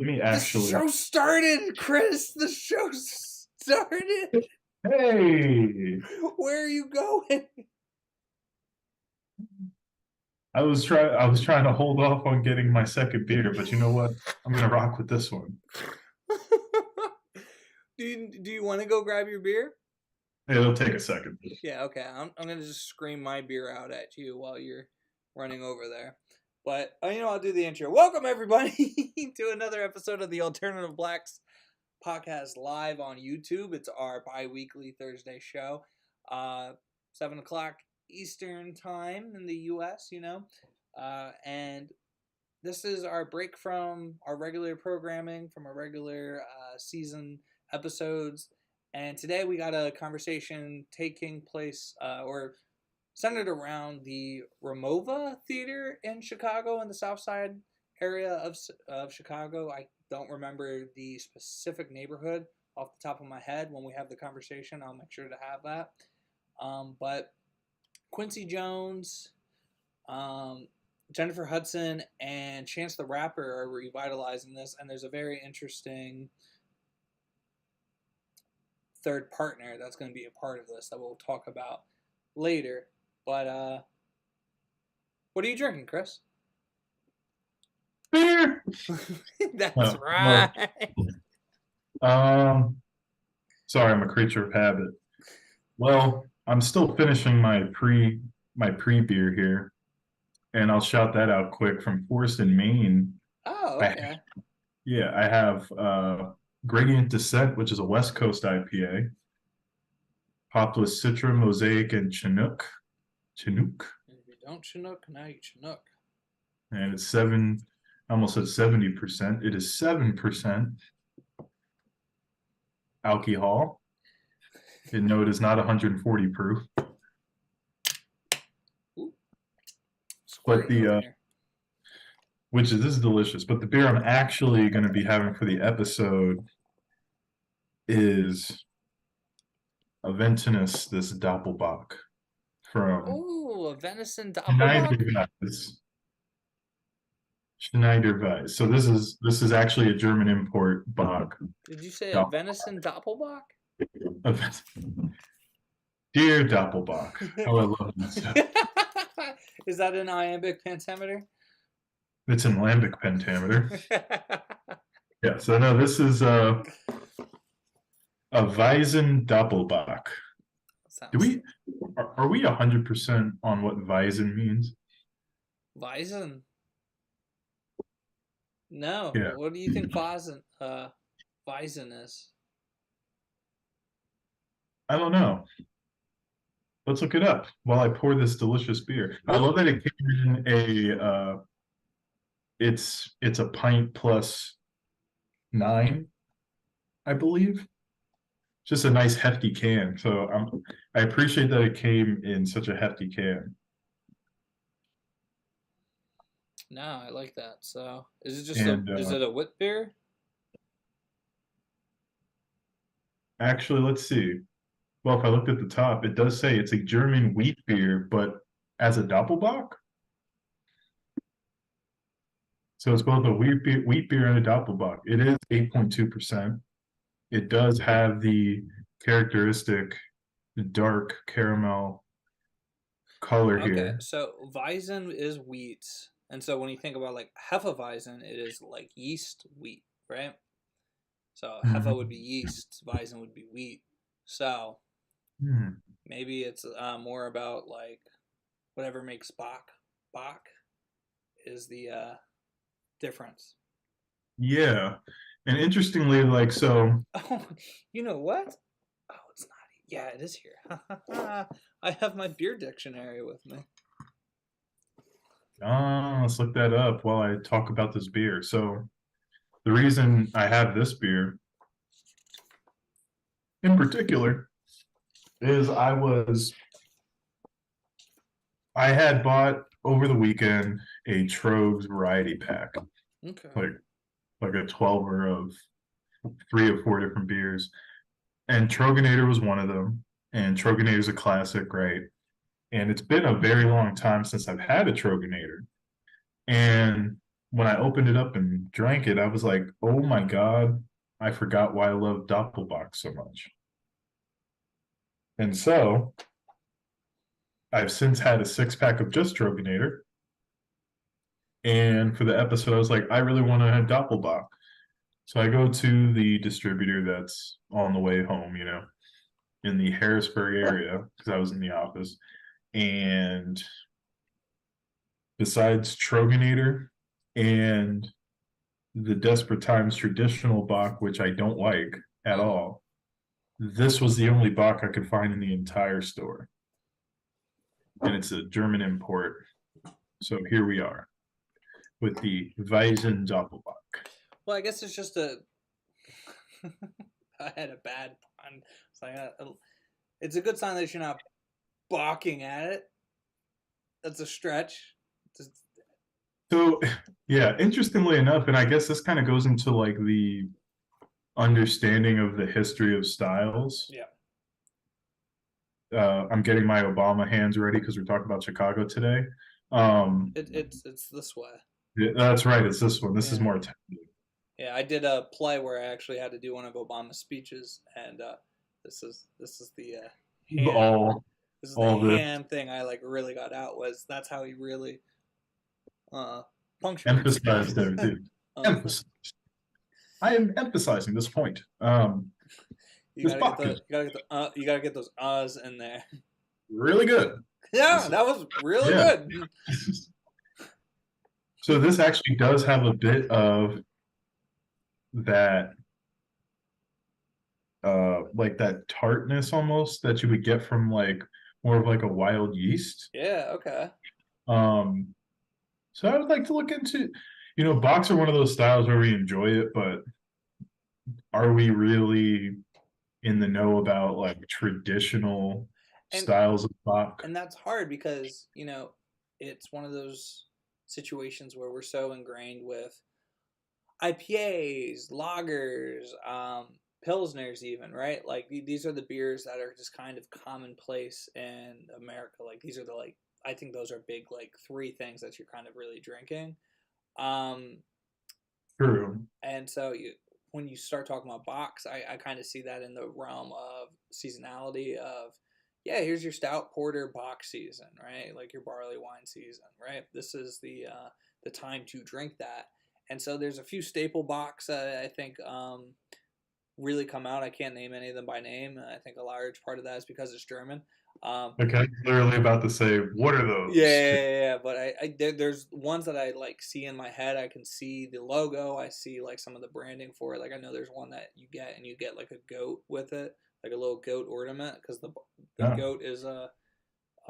Let me The actually. show started, Chris. The show started. Hey, Where are you going? I was trying to hold off on getting my second beer, but you know what? I'm gonna rock with this one. Do you want to go grab your beer? It'll take a second. Yeah, okay. I'm gonna just scream my beer out at you while you're running over there. But I'll do the intro. Welcome everybody to another episode of the Alternative Blacks podcast live on YouTube. It's our bi-weekly Thursday show, 7 o'clock Eastern time in the U.S. And this is our break from our regular programming, from our regular season episodes. And today we got a conversation taking place or centered around the Ramova Theater in Chicago, in the Southside area of Chicago. I don't remember the specific neighborhood off the top of my head. When we have the conversation, I'll make sure to have that. But Quincy Jones, Jennifer Hudson, and Chance the Rapper are revitalizing this, and there's a very interesting third partner that's going to be a part of this that we'll talk about later. But what are you drinking, Chris? Beer. That's right. Sorry, I'm a creature of habit. Well, I'm still finishing my pre beer here, and I'll shout that out quick from Forest in Maine. Oh, okay. I have Gradient Descent, which is a West Coast IPA, hopped with Citra, Mosaic, and Chinook. Chinook. If you don't Chinook, now you Chinook. And it's I almost said 70%. It is 7% alcohol. And no, it is not 140 proof. Ooh. But this is delicious. But the beer I'm actually going to be having for the episode is Aventinus, this Doppelbock from a venison Doppelbock. Schneider Weiss. So this is actually a German import Bock. Did you say a venison Doppelbock? Dear Doppelbock. Oh, I love that stuff. Is that an iambic pentameter? It's an lambic pentameter. Yeah, so no, this is a Weizen Doppelbock. Are we 100% on what Weizen means? Weizen? No. Yeah. What do you think Weizen is? I don't know. Let's look it up while I pour this delicious beer. I love that it came in a it's a pint plus 9, I believe. Just a nice hefty can. So I appreciate that it came in such a hefty can. No, I like that. So is it just is it a wit beer? Actually, let's see. Well, if I looked at the top, it does say it's a German wheat beer, but as a Doppelbock. So it's both a wheat beer and a Doppelbock. It is 8.2%. It does have the characteristic dark caramel color here. Okay, so Weizen is wheat. And so when you think about like Hefeweizen, it is like yeast wheat, right? So Hefe would be yeast, Weizen would be wheat. So maybe it's more about like whatever makes Bock is the difference. Yeah. And interestingly, like, so. Oh, you know what? Oh, it's not. Yeah, it is here. I have my beer dictionary with me. Let's look that up while I talk about this beer. So the reason I have this beer in particular is I had bought over the weekend a Trogs variety pack. Okay. Like a 12er of 3 or 4 different beers. And Troganator was one of them. And Troganator is a classic, right? And it's been a very long time since I've had a Troganator. And when I opened it up and drank it, I was like, oh my God, I forgot why I love Doppelbock so much. And so I've since had a 6 pack of just Droganator. And for the episode, I was like, I really want to have Doppelbock. So I go to the distributor that's on the way home, in the Harrisburg area, because I was in the office. And besides Troganator and the Desperate Times traditional Bach, which I don't like at all, this was the only Bach I could find in the entire store. And it's a German import. So here we are with the Weizen Doppelbock. Well, I guess it's just a. I had a bad pun. It's like it's a good sign that you're not balking at it. That's a stretch. So, yeah, interestingly enough, and I guess this kind of goes into like the understanding of the history of styles. Yeah. I'm getting my Obama hands ready because we're talking about Chicago today. It's this way. Yeah, that's right. It's this one. This is Yeah. more technical. Yeah, I did a play where I actually had to do one of Obama's speeches, and this is the hand. This is the hand thing I like really got out. Was that's how he really punctuates. Emphasized everything. Emphasized. I am emphasizing this point. You gotta get those uhs in there. Really good. Yeah, that was really good. So this actually does have a bit of that like that tartness almost that you would get from like more of like a wild yeast. Yeah, okay. So I would like to look into, Bachs are one of those styles where we enjoy it, but are we really in the know about like traditional styles of Bach? And that's hard because, it's one of those situations where we're so ingrained with IPAs, lagers, pilsners even, right? Like these are the beers that are just kind of commonplace in America. Like these are I think those are big like 3 things that you're kind of really drinking. True. And so when you start talking about Bachs, I kind of see that in the realm of seasonality of, yeah, here's your stout porter Bach season, right? Like your barley wine season, right? This is the time to drink that. And so there's a few staple Bachs I think really come out. I can't name any of them by name. I think a large part of that is because it's German. Okay, literally about to say, what are those? Yeah. But there's ones that I like see in my head. I can see the logo. I see like some of the branding for it. Like I know there's one that you get like a goat with it, like a little goat ornament, because the goat is a.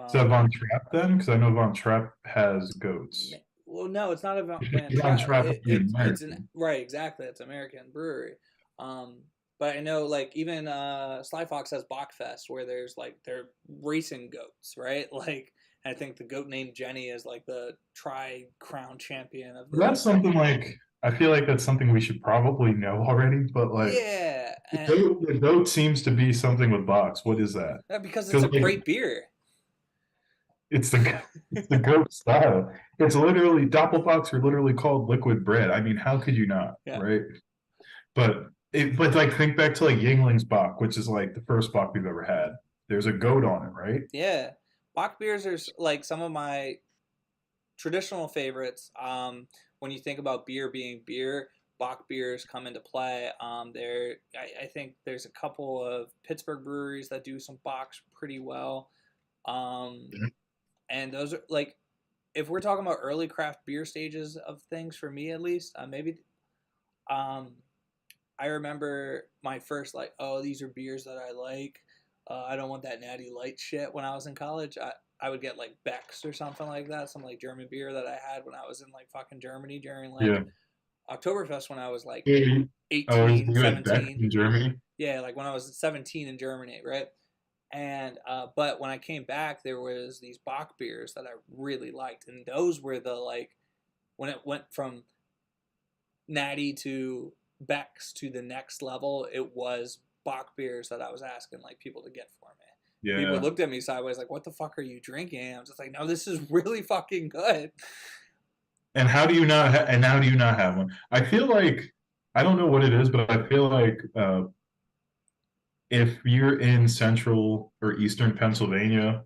Is that Von Trapp then? Because I know Von Trapp has goats. Well, no, it's not a Von Trapp. It's right, exactly. It's American brewery. But I know, like, even Sly Fox has Bachfest, where there's, like, they're racing goats, right? Like, I think the goat named Jenny is, like, the tri-crown champion of That's something, like, I feel like that's something we should probably know already, but, like, yeah. The goat seems to be something with Bachs. What is that? Because it's a great beer. It's the goat style. It's literally, Doppelbocks are literally called liquid bread. I mean, how could you not, right? But like think back to like Yingling's Bach, which is like the first Bach we've ever had. There's a goat on it, right? Yeah, Bach beers are like some of my traditional favorites. When you think about beer being beer, Bach beers come into play. I think there's a couple of Pittsburgh breweries that do some Bachs pretty well. And those are like, if we're talking about early craft beer stages of things, for me at least, maybe. I remember my first like, oh, these are beers that I like. I don't want that natty light shit. When I was in college, I would get like Beck's or something like that, some like German beer that I had when I was in like fucking Germany during like Oktoberfest when I was like 18, 17. In Germany? Yeah, like when I was 17 in Germany, right? And but when I came back, there was these Bach beers that I really liked, and those were the like when it went from natty to Beck's to the next level. It was Bach beers that I was asking like people to get for me. Yeah. People looked at me sideways like, "What the fuck are you drinking?" I'm just like, "No, this is really fucking good." And how do you not? And how do you not have one? I feel like I don't know what it is, but I feel like if you're in central or eastern Pennsylvania,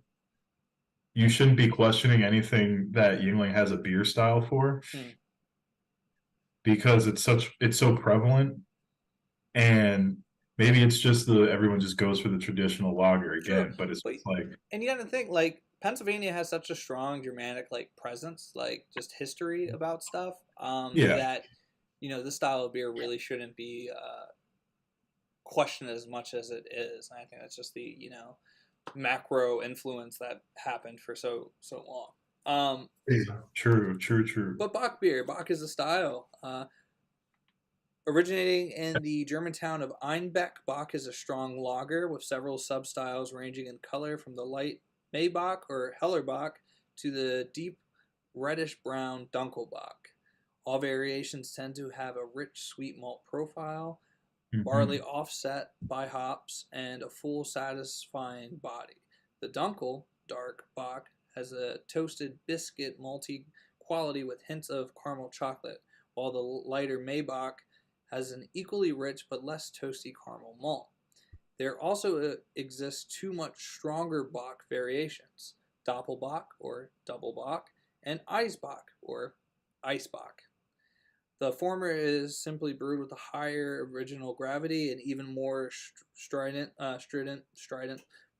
you shouldn't be questioning anything that Yingling has a beer style for Hmm. because it's so prevalent, and maybe it's just the everyone just goes for the traditional lager True, again, but it's but just like and you got to think like Pennsylvania has such a strong Germanic like presence, like just history about stuff. yeah, That this style of beer really shouldn't be questioned as much as it is. And I think that's just the macro influence that happened for so long. true, true, true. But Bach beer, Bach is a style. Originating in the German town of Einbeck, Bach is a strong lager with several substyles ranging in color from the light Maybach or Hellerbach to the deep reddish brown Dunkelbach. All variations tend to have a rich sweet malt profile, barley Hmm. offset by hops, and a full satisfying body. The Dunkel, dark Bach, has a toasted biscuit malty quality with hints of caramel chocolate, while the lighter Maybach has an equally rich but less toasty caramel malt. There also exists two much stronger Bach variations, Doppelbock or Double Bach, and Eisbach or Icebach. The former is simply brewed with a higher original gravity and even more strident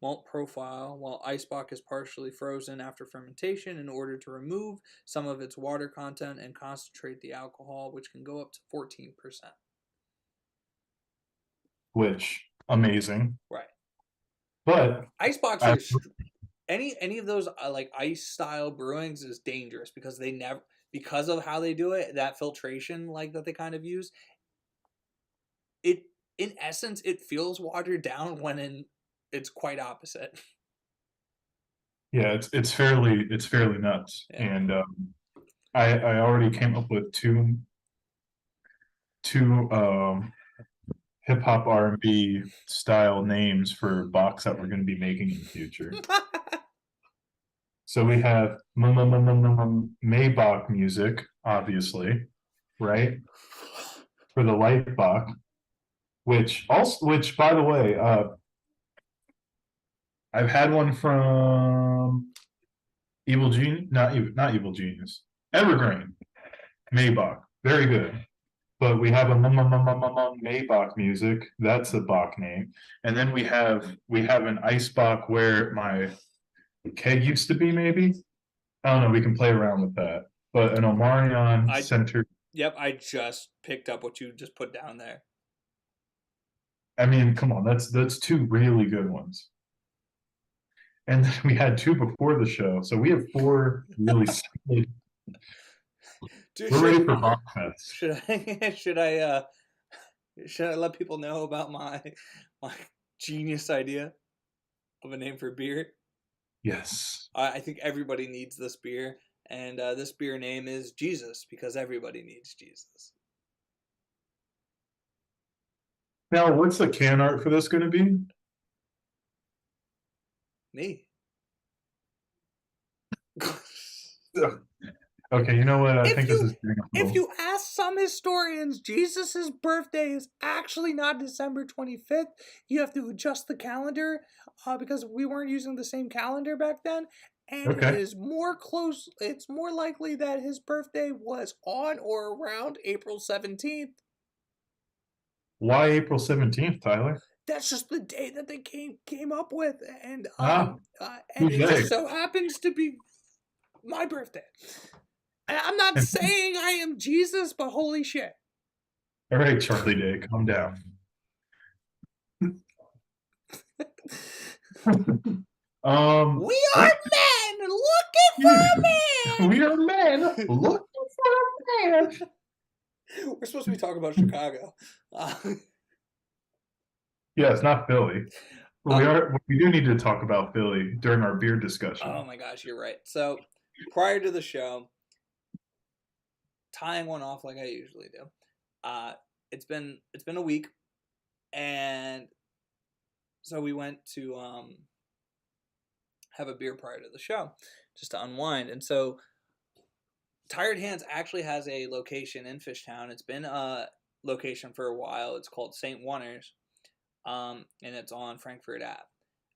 malt profile, while Eisbach is partially frozen after fermentation in order to remove some of its water content and concentrate the alcohol, which can go up to 14%. Which amazing, Right. but Icebox I, are any of those like ice style brewings is dangerous because they never because of how they do it, that filtration like that they kind of use, it in essence it feels watered down when it's quite opposite. yeah, it's fairly nuts, Yeah. and I already came up with two hip hop R&B style names for box that we're going to be making in the future. So we have Maybach music, obviously, right? For the light Bach, which by the way, I've had one from Evil Genius, not Evil Genius, Evergreen Maybach, very good. But we have a Maybach music. That's a Bach name, and then we have an Ice Bach where my keg used to be. Maybe I don't know. We can play around with that. But an Omarion I center. Yep, I just picked up what you just put down there. I mean, come on, that's two really good ones. And then we had two before the show, so we have four really solid. Dude, We're ready for Bach Fest. should I should I let people know about my genius idea of a name for beer? Yes. I think everybody needs this beer, and this beer name is Jesus because everybody needs Jesus. Now, what's the can art for this going to be? Me. Okay, you know what? I if think this you is getting a if little. you ask some historians, Jesus's birthday is actually not December 25th. You have to adjust the calendar because we weren't using the same calendar back then. And it Okay. is more close. It's more likely that his birthday was on or around April 17th. Why April 17th, Tyler? That's just the day that they came up with, Ah, and who's it just they? so happens to be my birthday. And I'm not saying I am Jesus, but holy shit. All right, Charlie Day, calm down. We Let's are men we are men looking for a man. looking for a man. We're supposed to be talking about Chicago. Yeah, it's not Philly. Uh, We do need to talk about Philly during our beer oh discussion. my gosh, you're right. So prior to the show, tying one off like I usually do. Uh, it's been a week, and so we went to have a beer prior to the show, just to unwind. And so Tired Hands actually has a location in Fishtown. It's been a location for a while. It's called St. Juaner's, and it's on Frankfurt Ave,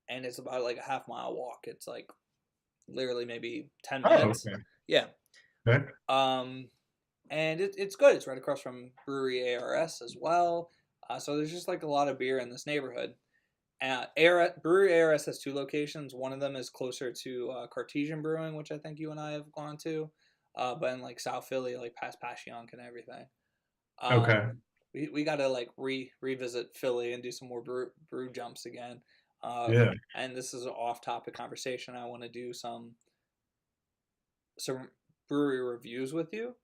and it's about like a half-mile walk. It's like literally maybe 10 Oh, minutes. okay. Yeah. Okay. Um, and it's good. It's right across from Brewery ARS as well. So there's just like a lot of beer in this neighborhood. Brewery ARS has two locations. One of them is closer to Cartesian Brewing, which I think you and I have gone to, but in like South Philly, like past Passyunk and everything. Okay. We got to like revisit Philly and do some more brew jumps again. Yeah. And this is an off-topic conversation. I want to do some brewery reviews with you.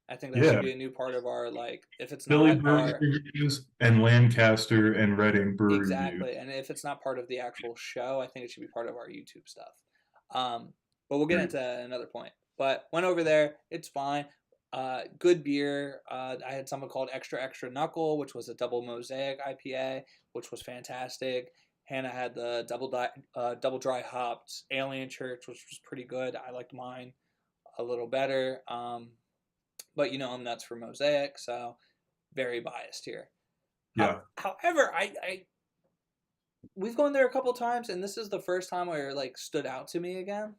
I think that should Yeah. be a new part of our, like, if it's Philly not brewery our reviews and Lancaster and Reading brewery reviews. exactly, and if it's not part of the actual show, I think it should be part of our YouTube stuff. Um, but we'll get into another point. But went over there, it's fine. Good beer. I had something called Extra Extra Knuckle, which was a double mosaic IPA, which was fantastic. Hannah had the double dry hopped Alien Church, which was pretty good. I liked mine a little better. But you know I'm nuts for mosaic, so very biased here. Yeah. However, I we've gone there a couple times, and this is the first time where it like stood out to me again.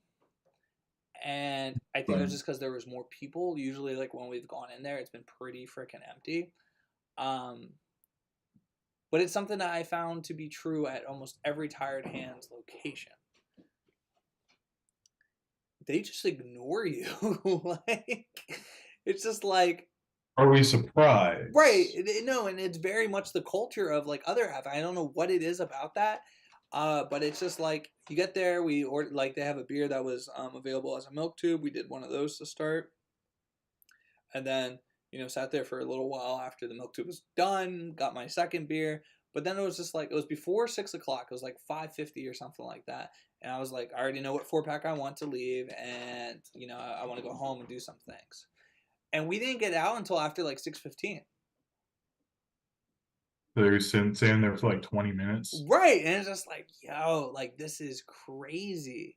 And I think it was Right. just because there was more people. Usually, like when we've gone in there, it's been pretty freaking empty. Um, but it's something that I found to be true at almost every Tired Hands location. They just ignore you. Like it's just like Are we right, surprised? no, and it's very much the culture of like other half. I don't know what it is about that, but it's just like you get there. We ordered like they have a beer that was available as a milk tube. We did one of those to start, and then sat there for a little while after the milk tube was done. Got my second beer, but then it was just like it was before 6 o'clock. It was like 5:50 or something like that, and I was like, I already know what 4 pack I want to leave, and I want to go home and do some things. And we didn't get out until after like 6:15. They're staying there for like 20 minutes. Right. And it's just like, yo, like this is crazy.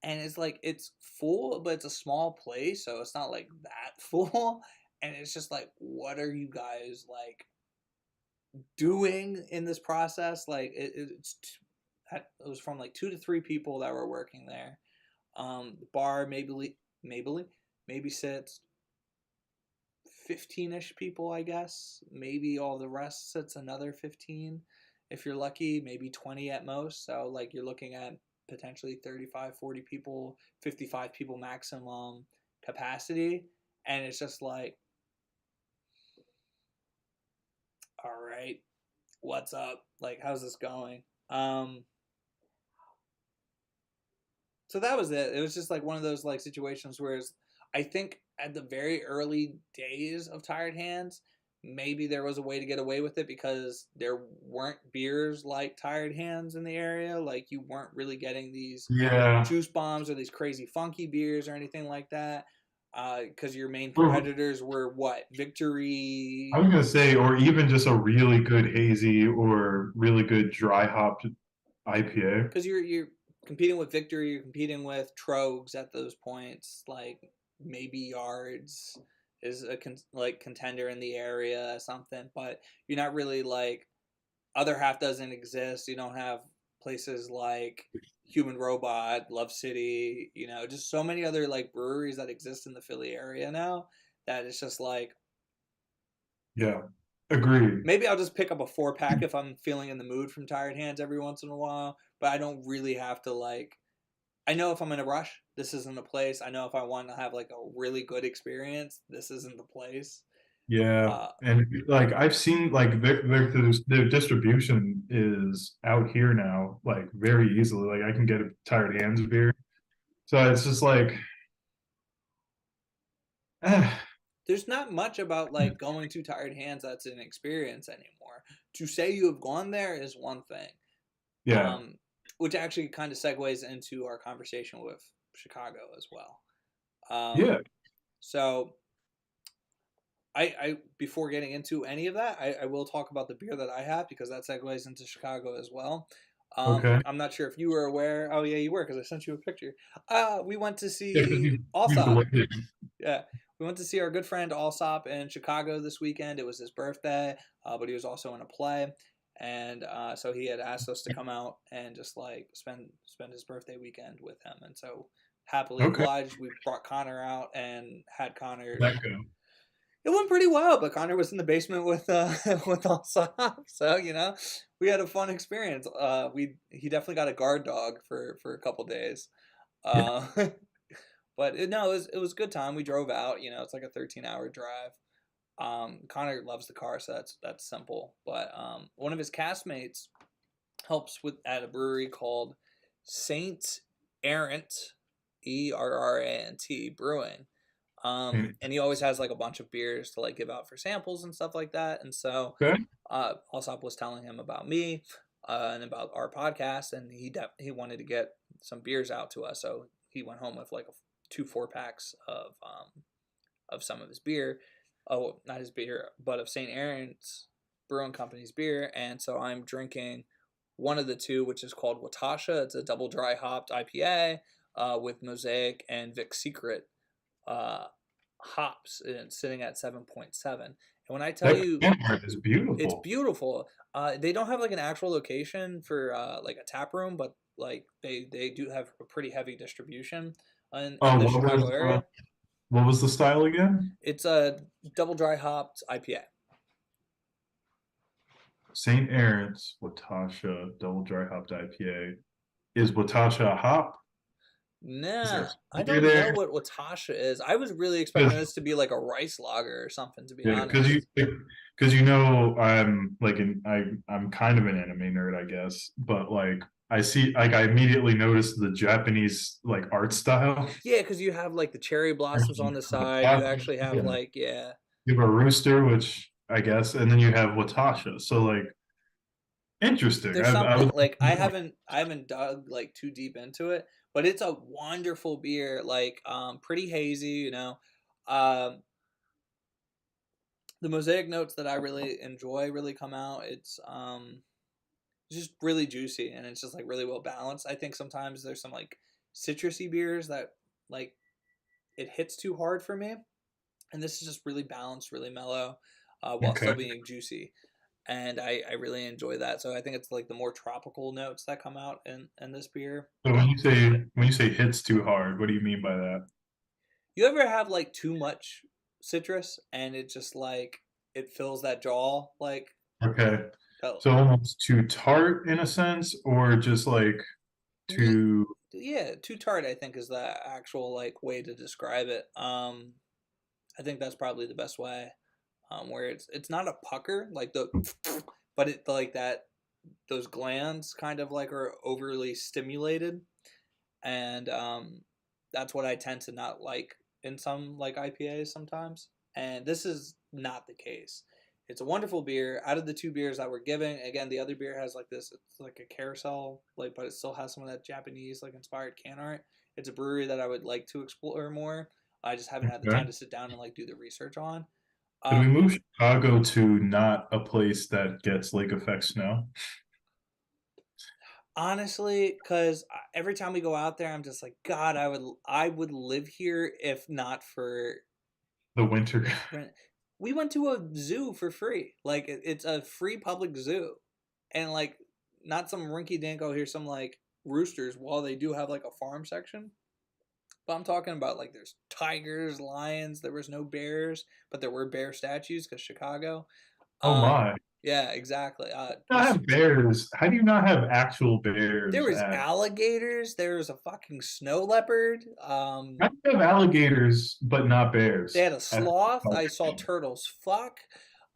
And it's like it's full, but it's a small place, so it's not like that full. And it's just like, what are you guys like doing in this process? Like it was from like 2 to 3 people that were working there. The bar maybe sits 15-ish people, I guess. Maybe all the rest sits another 15 if you're lucky, maybe 20 at most. So like you're looking at potentially 35, 40 people, 55 people maximum capacity, and it's just like, all right, what's up? Like how's this going? So that was it. It was just like one of those like situations where I think at the very early days of Tired Hands, maybe there was a way to get away with it because there weren't beers like Tired Hands in the area. Like you weren't really getting these Yeah. juice bombs or these crazy funky beers or anything like that. Because your main Or competitors were what? I was Victory. gonna say, or even just a really good hazy or really good dry hopped IPA. Because you're competing with Victory, you're competing with Trogs at those points, like maybe Yards is a like contender in the area or something, but you're not really like other half doesn't exist. You don't have places like Human Robot, Love City, just so many other like breweries that exist in the Philly area now that it's just like Yeah. Agreed. maybe I'll just pick up a 4 pack if I'm feeling in the mood from Tired Hands every once in a while, but I don't really have to like I know if I'm in a rush, this isn't the place. I know if I want to have like a really good experience, this isn't the place. Yeah. Uh, And like I've seen like their distribution is out here now, like very easily. Like I can get a Tired Hands beer. So it's just like eh, there's not much about like going to Tired Hands that's an experience anymore. To say you have gone there is one thing, yeah. um, which actually kind of segues into our conversation with Chicago as well. Yeah. So I before getting into any of that, I will talk about the beer that I have because that segues into Chicago as well. Okay. I'm not sure if you were aware. Oh yeah, you were because I sent you a picture. We went to Yeah, because see you've Allsod. delivered. Yeah, we went to see our good friend Alsop in Chicago this weekend. It was his birthday, but he was also in a play, and so he had asked us to come out and just like spend his birthday weekend with him. And so happily Okay. obliged, we brought Connor out and had Connor. That go. It went pretty well, but Connor was in the basement with with Alsop, so we had a fun experience. He definitely got a guard dog for a couple days. Yeah. Uh, But no, it was a good time. We drove out. It's like a 13-hour drive. Connor loves the car, so that's simple. But one of his castmates helps with at a brewery called Saint Errant, Errant Brewing. And- And he always has like a bunch of beers to like give out for samples and stuff like that. And so Okay. Alsop was telling him about me and about our podcast, and he wanted to get some beers out to us. So he went home with like two 4-packs of some of his beer. Oh, not his beer, but of St. Aaron's Brewing Company's beer. And so I'm drinking one of the two, which is called Watasha. It's a double dry hopped IPA with Mosaic and Vic Secret hops, and it's sitting at 7.7. And when I tell That you, can art is it's beautiful. beautiful. They don't have like an actual location for like a tap room, but like they do have a pretty heavy distribution in Oh, the Chicago area. what was the style again? It's a double dry hopped IPA. St. Aaron's Watasha Double Dry Hopped IPA. Is Watasha a hop? Is there Nah, a I beer don't know there? what Watasha is. I was really expecting this to be like a rice lager or something, to be Yeah, honest. because I'm like I'm kind of an anime nerd, I guess, but like I immediately noticed the Japanese like art style. Yeah, because you have like the cherry blossoms on the side. You actually have Yeah. like, yeah. You have a rooster, which I guess, and then you have Watasha. So like interesting. There's I something was like I haven't dug like too deep into it, but it's a wonderful beer, like pretty hazy. Um the mosaic notes that I really enjoy really come out. It's just really juicy, and it's just like really well balanced. I think sometimes there's some like citrusy beers that like it hits too hard for me, and this is just really balanced, really mellow, while still okay. being juicy. And I really enjoy that. So I think it's like the more tropical notes that come out in this beer. So when you say hits too hard, what do you mean by that? You ever have like too much citrus and it just like it fills that jaw like Okay. oh So almost too tart in a sense, or just like too yeah, too tart I think is the actual like way to describe it. I think that's probably the best way. Where it's not a pucker like the but it like that those glands kind of like are overly stimulated, and that's what I tend to not like in some like IPAs sometimes. And this is not the case. It's a wonderful beer. Out of the two beers that we're giving, again, the other beer has like this. It's like a carousel, like, but it still has some of that Japanese like inspired can art. It's a brewery that I would like to explore more. I just haven't had the okay. time to sit down and like do the research on. Can we Um, move Chicago to not a place that gets lake effect snow? Honestly, because every time we go out there, I'm just like, God, I would live here if not for The winter. rent. We went to a zoo for free. Like it's a free public zoo, and like not some rinky dink. Oh, here's some like roosters. While they do have like a farm section, but I'm talking about like there's tigers, lions. There was no bears, but there were bear statues because Chicago. Oh Um, my. yeah, exactly. Not have bears. How do you not have actual There bears was at? alligators. There was a fucking snow leopard. How do you have alligators but not They bears? had a sloth. I saw turtles. Fuck.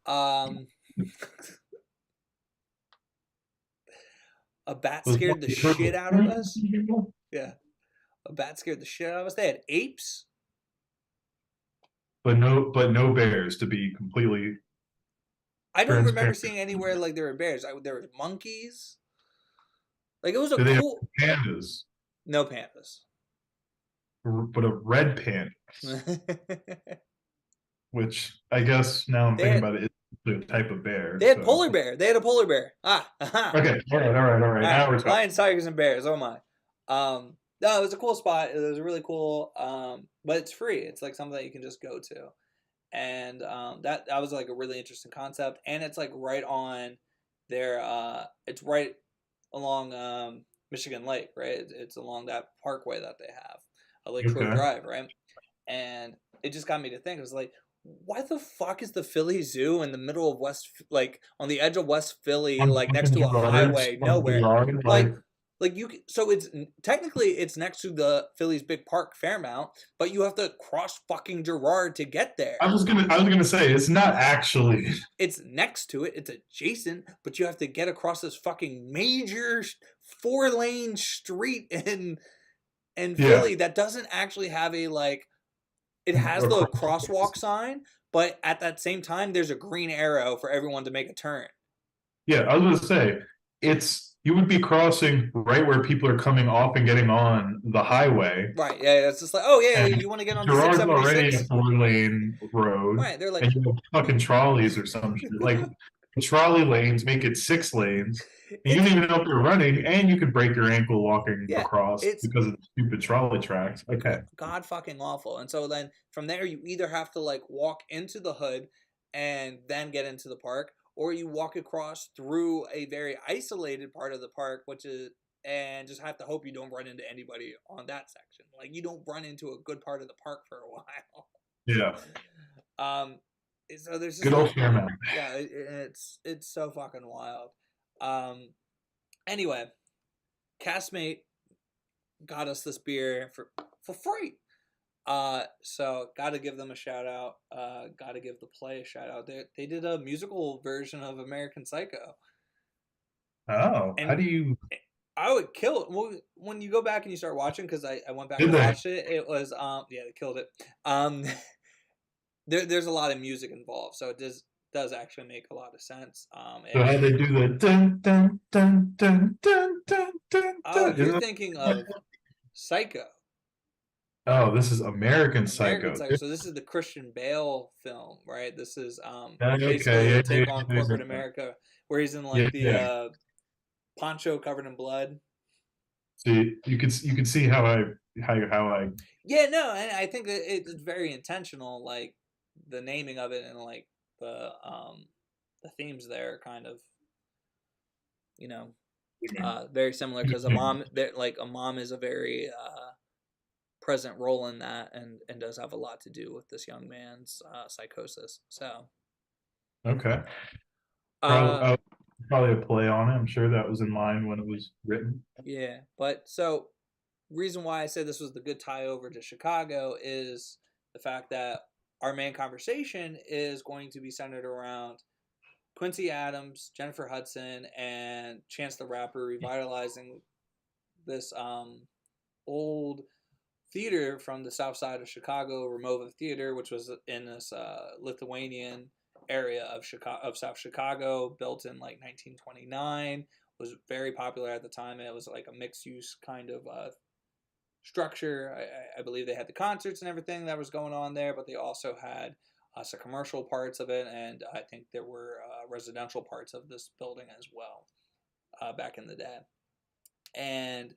Um, a bat Was scared the the turtle shit out of us. Yeah, a bat scared the shit out of us. They had apes. but no bears to be completely I don't remember transparent. seeing anywhere like there were bears. There was monkeys. Like it was a Do they have cool. pandas? No pandas. But a red panda, they which I guess now I'm thinking had about it, it's a type of bear. they had So polar bear. They had a polar bear. Ah, aha. okay, all right. All right, Now we're talking. lions, tigers, and bears. Oh my. No, it was a cool spot. It was really cool. But it's free. It's like something that you can just go to. And that was like a really interesting concept. And it's like right on their it's right along Michigan Lake, right? It's along that parkway that they have, Lake Shore Okay. Drive, right? And it just got me to think. It was like, why the fuck is the Philly Zoo in the middle of like on the edge of West Philly, On like next fucking to a Gerard's, highway, on nowhere? Gerard, Like, so it's technically it's next to the Philly's big park, Fairmount, but you have to cross fucking Girard to get there. I was gonna say it's not actually. It's next to it, it's adjacent, but you have to get across this fucking major 4-lane street in Yeah. Philly that doesn't actually have a like. It has the Across. crosswalk sign, but at that same time, there's a green arrow for everyone to make a turn. Yeah, I was gonna say it's you would be crossing right where people are coming off and getting on the highway, Right? Yeah, it's just like, oh yeah, and you want to get on the Gerard's already a 676? 4-lane road, Right? They're like, and you have fucking trolleys or some shit. Like the trolley lanes make it 6 lanes, and you it's don't even know if they're running, and you could break your ankle walking yeah, across it's because of the stupid trolley tracks. Okay. god fucking awful. And so then from there, you either have to like walk into the hood and then get into the park, or you walk across through a very isolated part of the park, which is and just have to hope you don't run into anybody on that section. Like you don't run into a good part of the park for a while. Yeah. Um, so there's just Good old Fairmount. yeah, it's so fucking wild. Um, anyway, castmate got us this beer for free. So gotta give them a shout out. Gotta give the play a shout out. They did a musical version of American Psycho, Oh, how and do you I would kill it. Well, when you go back and you start watching, because I went back did and they? watched it, it was yeah, they killed it. Um, there's a lot of music involved, so it does actually make a lot of sense. So And how they do the dun dun dun dun dun dun dun oh, dun? you're Isn't thinking of Psycho, Oh, this is American American Psycho. Psycho. So this is the Christian Bale film, right? This is basically Okay, a yeah, take on yeah, corporate America, where he's in yeah, like the yeah. poncho covered in blood. See, you could see how I Yeah, no, and I think that it's very intentional. Like the naming of it and like the themes there, kind of, you know, very similar because a mom is a very present role in that, and does have a lot to do with this young man's psychosis. So, okay. Probably uh, probably a play on it. I'm sure that was in mind when it was written. yeah, but so reason why I said this was the good tie over to Chicago is the fact that our main conversation is going to be centered around Quincy Adams, Jennifer Hudson, and Chance the Rapper revitalizing this old theater from the Southside of Chicago, Ramova Theater, which was in this Lithuanian area of South Chicago, built in like 1929. Was very popular at the time. And it was like a mixed use kind of structure. I believe they had the concerts and everything that was going on there, but they also had some commercial parts of it, and I think there were residential parts of this building as well back in the day. And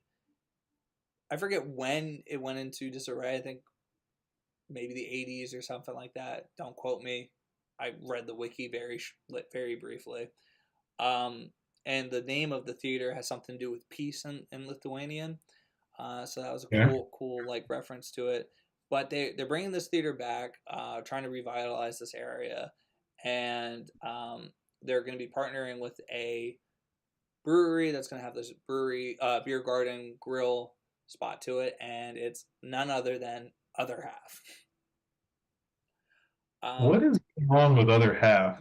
I forget when it went into disarray. I think maybe the 80s or something like that. Don't quote me. I read the wiki very briefly. Um, and the name of the theater has something to do with peace in Lithuanian. So that was a Yeah. cool like reference to it. But they're bringing this theater back, trying to revitalize this area, and they're going to be partnering with a brewery that's going to have this beer garden grill spot to it, and it's none other than Other Half. What is wrong with other half?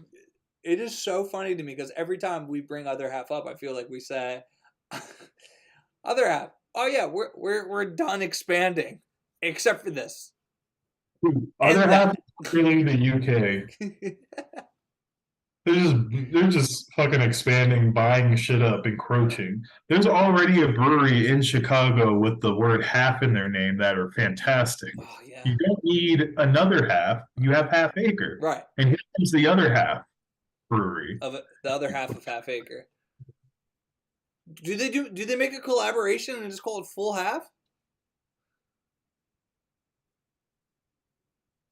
It is so funny to me because every time we bring Other Half up, I feel like we say Other Half. Oh yeah, we're done expanding, except for this Other and half that. is really the UK. They're just fucking expanding, buying shit up, encroaching. There's already a brewery in Chicago with the word half in their name that are fantastic. Oh yeah, You don't need another half. You have Half Acre. right. And here comes the other half brewery. Of it, the other half of Half Acre. Do they make a collaboration and just call it Full Half?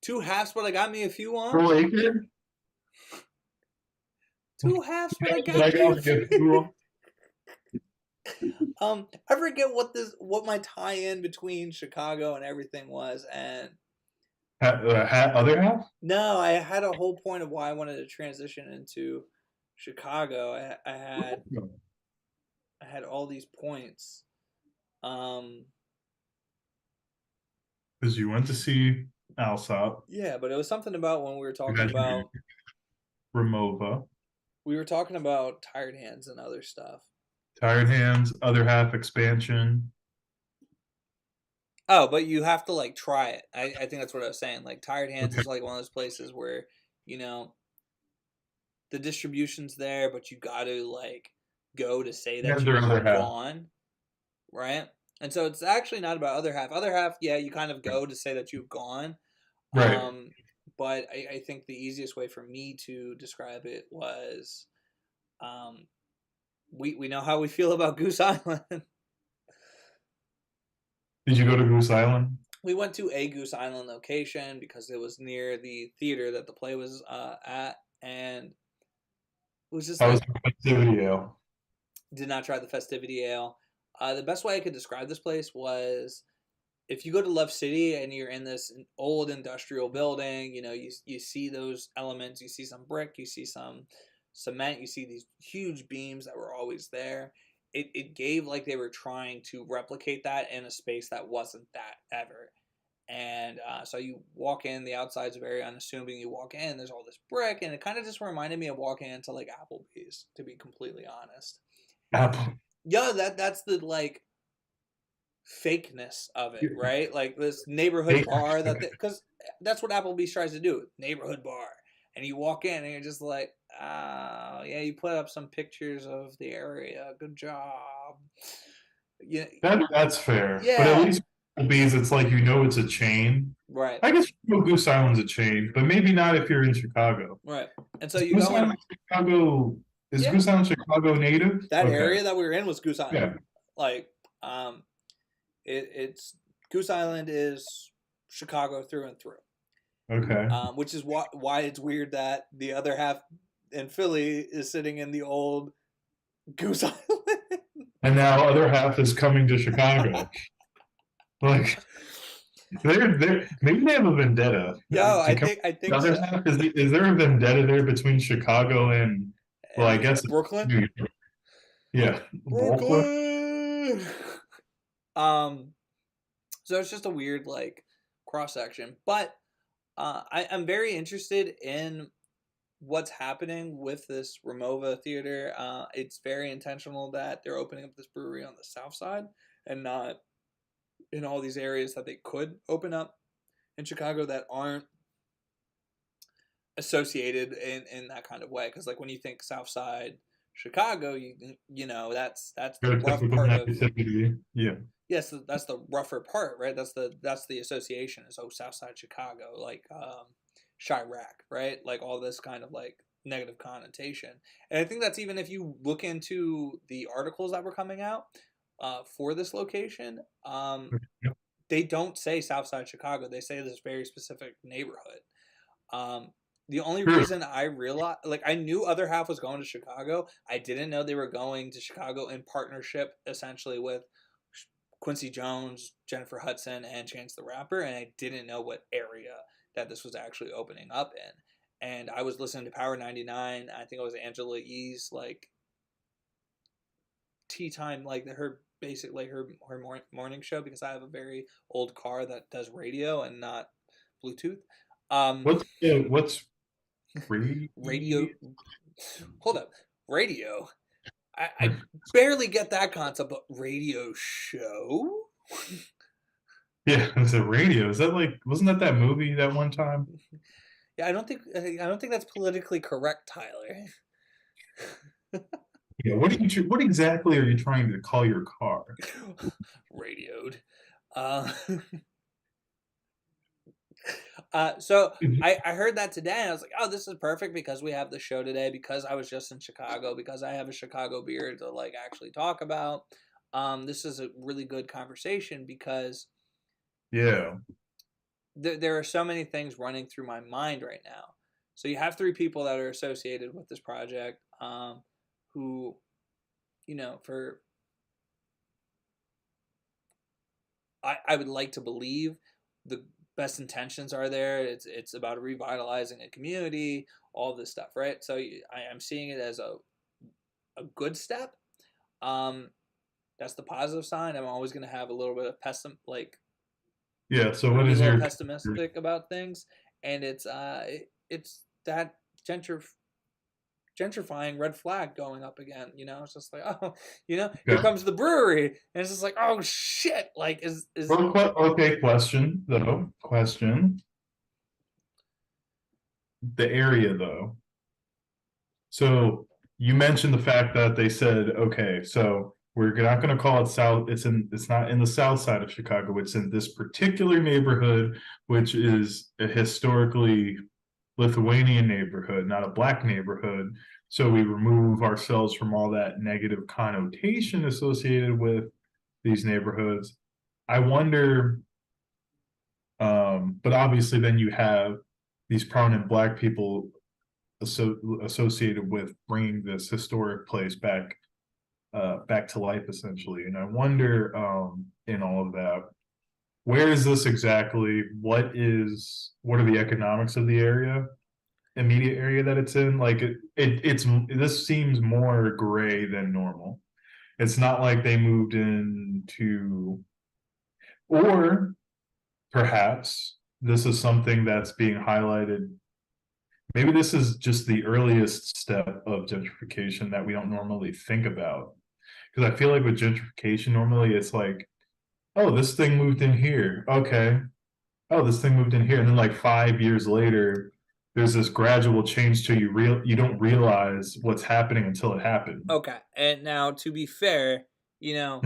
Two halves, but I got me a few on. Full acre? Two halves, but I I got me a got few. a few. I forget what my tie-in between Chicago and everything was, and Other half? no, I had a whole point of why I wanted to transition into Chicago. I had all these points. Um, Because you went to see Alsop. yeah, but it was something about when You had Remova. we were talking about Tired Hands and other stuff. Tired Hands, other half expansion. Oh, but you have to like try it. I think that's what I was saying. Like Tired Hands Okay. is like one of those places where, you know, the distribution's there, but you got to like go to say that And their you've other half. gone, right? And so it's actually not about other half. Other half, yeah, you kind of go to say that you've gone. Right. But I think the easiest way for me to describe it was, um, we know how we feel about Goose Island. Did you go to Goose Island? We went to a Goose Island location because it was near the theater that the play was at, and it was just I was like in Festivity Ale. did not try the festivity ale. The best way I could describe this place was if you go to Love City and you're in this old industrial building, you know, you see those elements, you see some brick, you see some cement, you see these huge beams that were always there. It gave like they were trying to replicate that in a space that wasn't that ever. And so you walk in, the outside's very unassuming. You walk in, there's all this brick, and it kind of just reminded me of walking into like Applebee's, to be completely honest. Apple. Yeah, that's the like fakeness of it, right? Like this neighborhood Hey, bar because that's what Applebee's tries to do, neighborhood bar. And you walk in and you're just like, oh, yeah, you put up some pictures of the area. Good job. Yeah, that's fair. But at yeah, least Applebee's, it's like it's a chain. right, I guess Goose Island's a chain, but maybe not if you're in Chicago. right. And so Is you Goose go in, Island Chicago? Is yeah, Goose Island Chicago native? that Okay. area that we were in was Goose Island. Yeah. Like, it's Goose Island is Chicago through and through. Okay. Which is why it's weird that the other half in Philly is sitting in the old Goose Island. And now other half is coming to Chicago. Like they're maybe they have a vendetta Yo, to come. I The think other so. half is there a vendetta there between Chicago and well, I And guess Brooklyn, New York. Yeah, Brooklyn. Brooklyn. Um, so it's just a weird like cross section, but I'm very interested in what's happening with this Remova theater. It's very intentional that they're opening up this brewery on the south side and not in all these areas that they could open up in Chicago that aren't associated in that kind of way. Because like when you think South Side Chicago, you know that's the Your rough typical part of negativity. Yeah. yes, that's the rougher part, right? That's the association is South Side Chicago, like Chirac, right? Like all this kind of like negative connotation. And I think that's even if you look into the articles that were coming out for this location, they don't say Southside Chicago. They say this very specific neighborhood. Um, the only True. reason I realized, like, I knew other half was going to Chicago. I didn't know they were going to Chicago in partnership, essentially with Quincy Jones, Jennifer Hudson, and Chance the Rapper. And I didn't know what area that this was actually opening up in. And I was listening to Power 99. I think it was Angela Yee's like tea time, like her basic like her morning show because I have a very old car that does radio and not Bluetooth. Um, What's free? radio. Hold up, radio. I barely get that concept, but radio show. Yeah, it's a radio. Is that like wasn't that movie that one time? Yeah, I don't think that's politically correct, Tyler. Yeah. What exactly are you trying to call your car? Radioed. Uh, so I heard that today and I was like, oh, this is perfect because we have the show today because I was just in Chicago because I have a Chicago beer to like actually talk about. This is a really good conversation because Yeah. there are so many things running through my mind right now. So you have three people that are associated with this project, who, for I would like to believe the best intentions are there. It's about revitalizing a community, all this stuff, right? So I'm seeing it as a good step. Um, that's the positive sign. I'm always going to have a little bit of Yeah. So I'm gonna what be a is little your pessimistic about things, and it's that gentrifying red flag going up again. It's just like, oh, here okay? comes the brewery, and it's just like, oh shit, like is Okay, question though. Question. The area though. So you mentioned the fact that they said, okay, so we're not going to call it South. It's not in the South Side of Chicago. It's in this particular neighborhood, which is a historically Lithuanian neighborhood, not a black neighborhood. So we remove ourselves from all that negative connotation associated with these neighborhoods. I wonder, but obviously then you have these prominent black people associated with bringing this historic place back to life essentially. And I wonder, in all of that, where is this exactly? What are the economics of the immediate area that it's in? Like it's this seems more gray than normal. It's not like they moved into, or perhaps this is something that's being highlighted. Maybe this is just the earliest step of gentrification that we don't normally think about. Because I feel like with gentrification, normally it's like, oh, this thing moved in here. Okay. Oh, this thing moved in here. And then like 5 years later, there's this gradual change to you don't realize what's happening until it happened. okay. And now, to be fair, Yeah.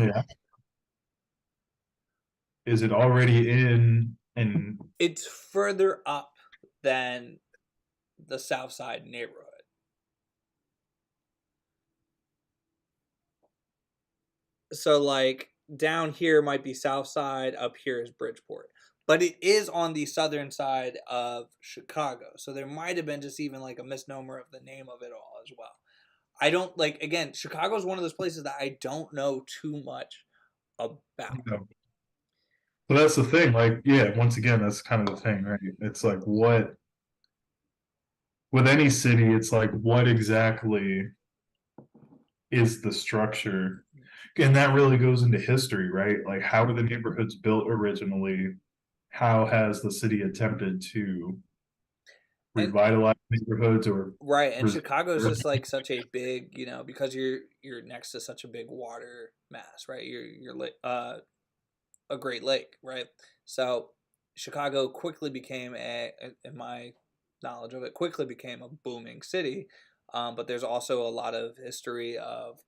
Is it already in and it's further up than the South Side neighborhood. So like down here might be South Side, up here is Bridgeport. But it is on the southern side of Chicago. So there might have been just even like a misnomer of the name of it all as well. I don't like, again, Chicago is one of those places that I don't know too much about. you know, so that's the thing. Like, yeah, once again, that's kind of the thing, right? It's like what with any city, it's like what exactly is the structure? And that really goes into history, right? Like how were the neighborhoods built originally? How has the city attempted to And revitalize neighborhoods or right, and res- Chicago is just like such a big, because you're next to such a big water mass, right? A Great Lake, right? So Chicago quickly became in my knowledge of it, quickly became a booming city. But there's also a lot of history of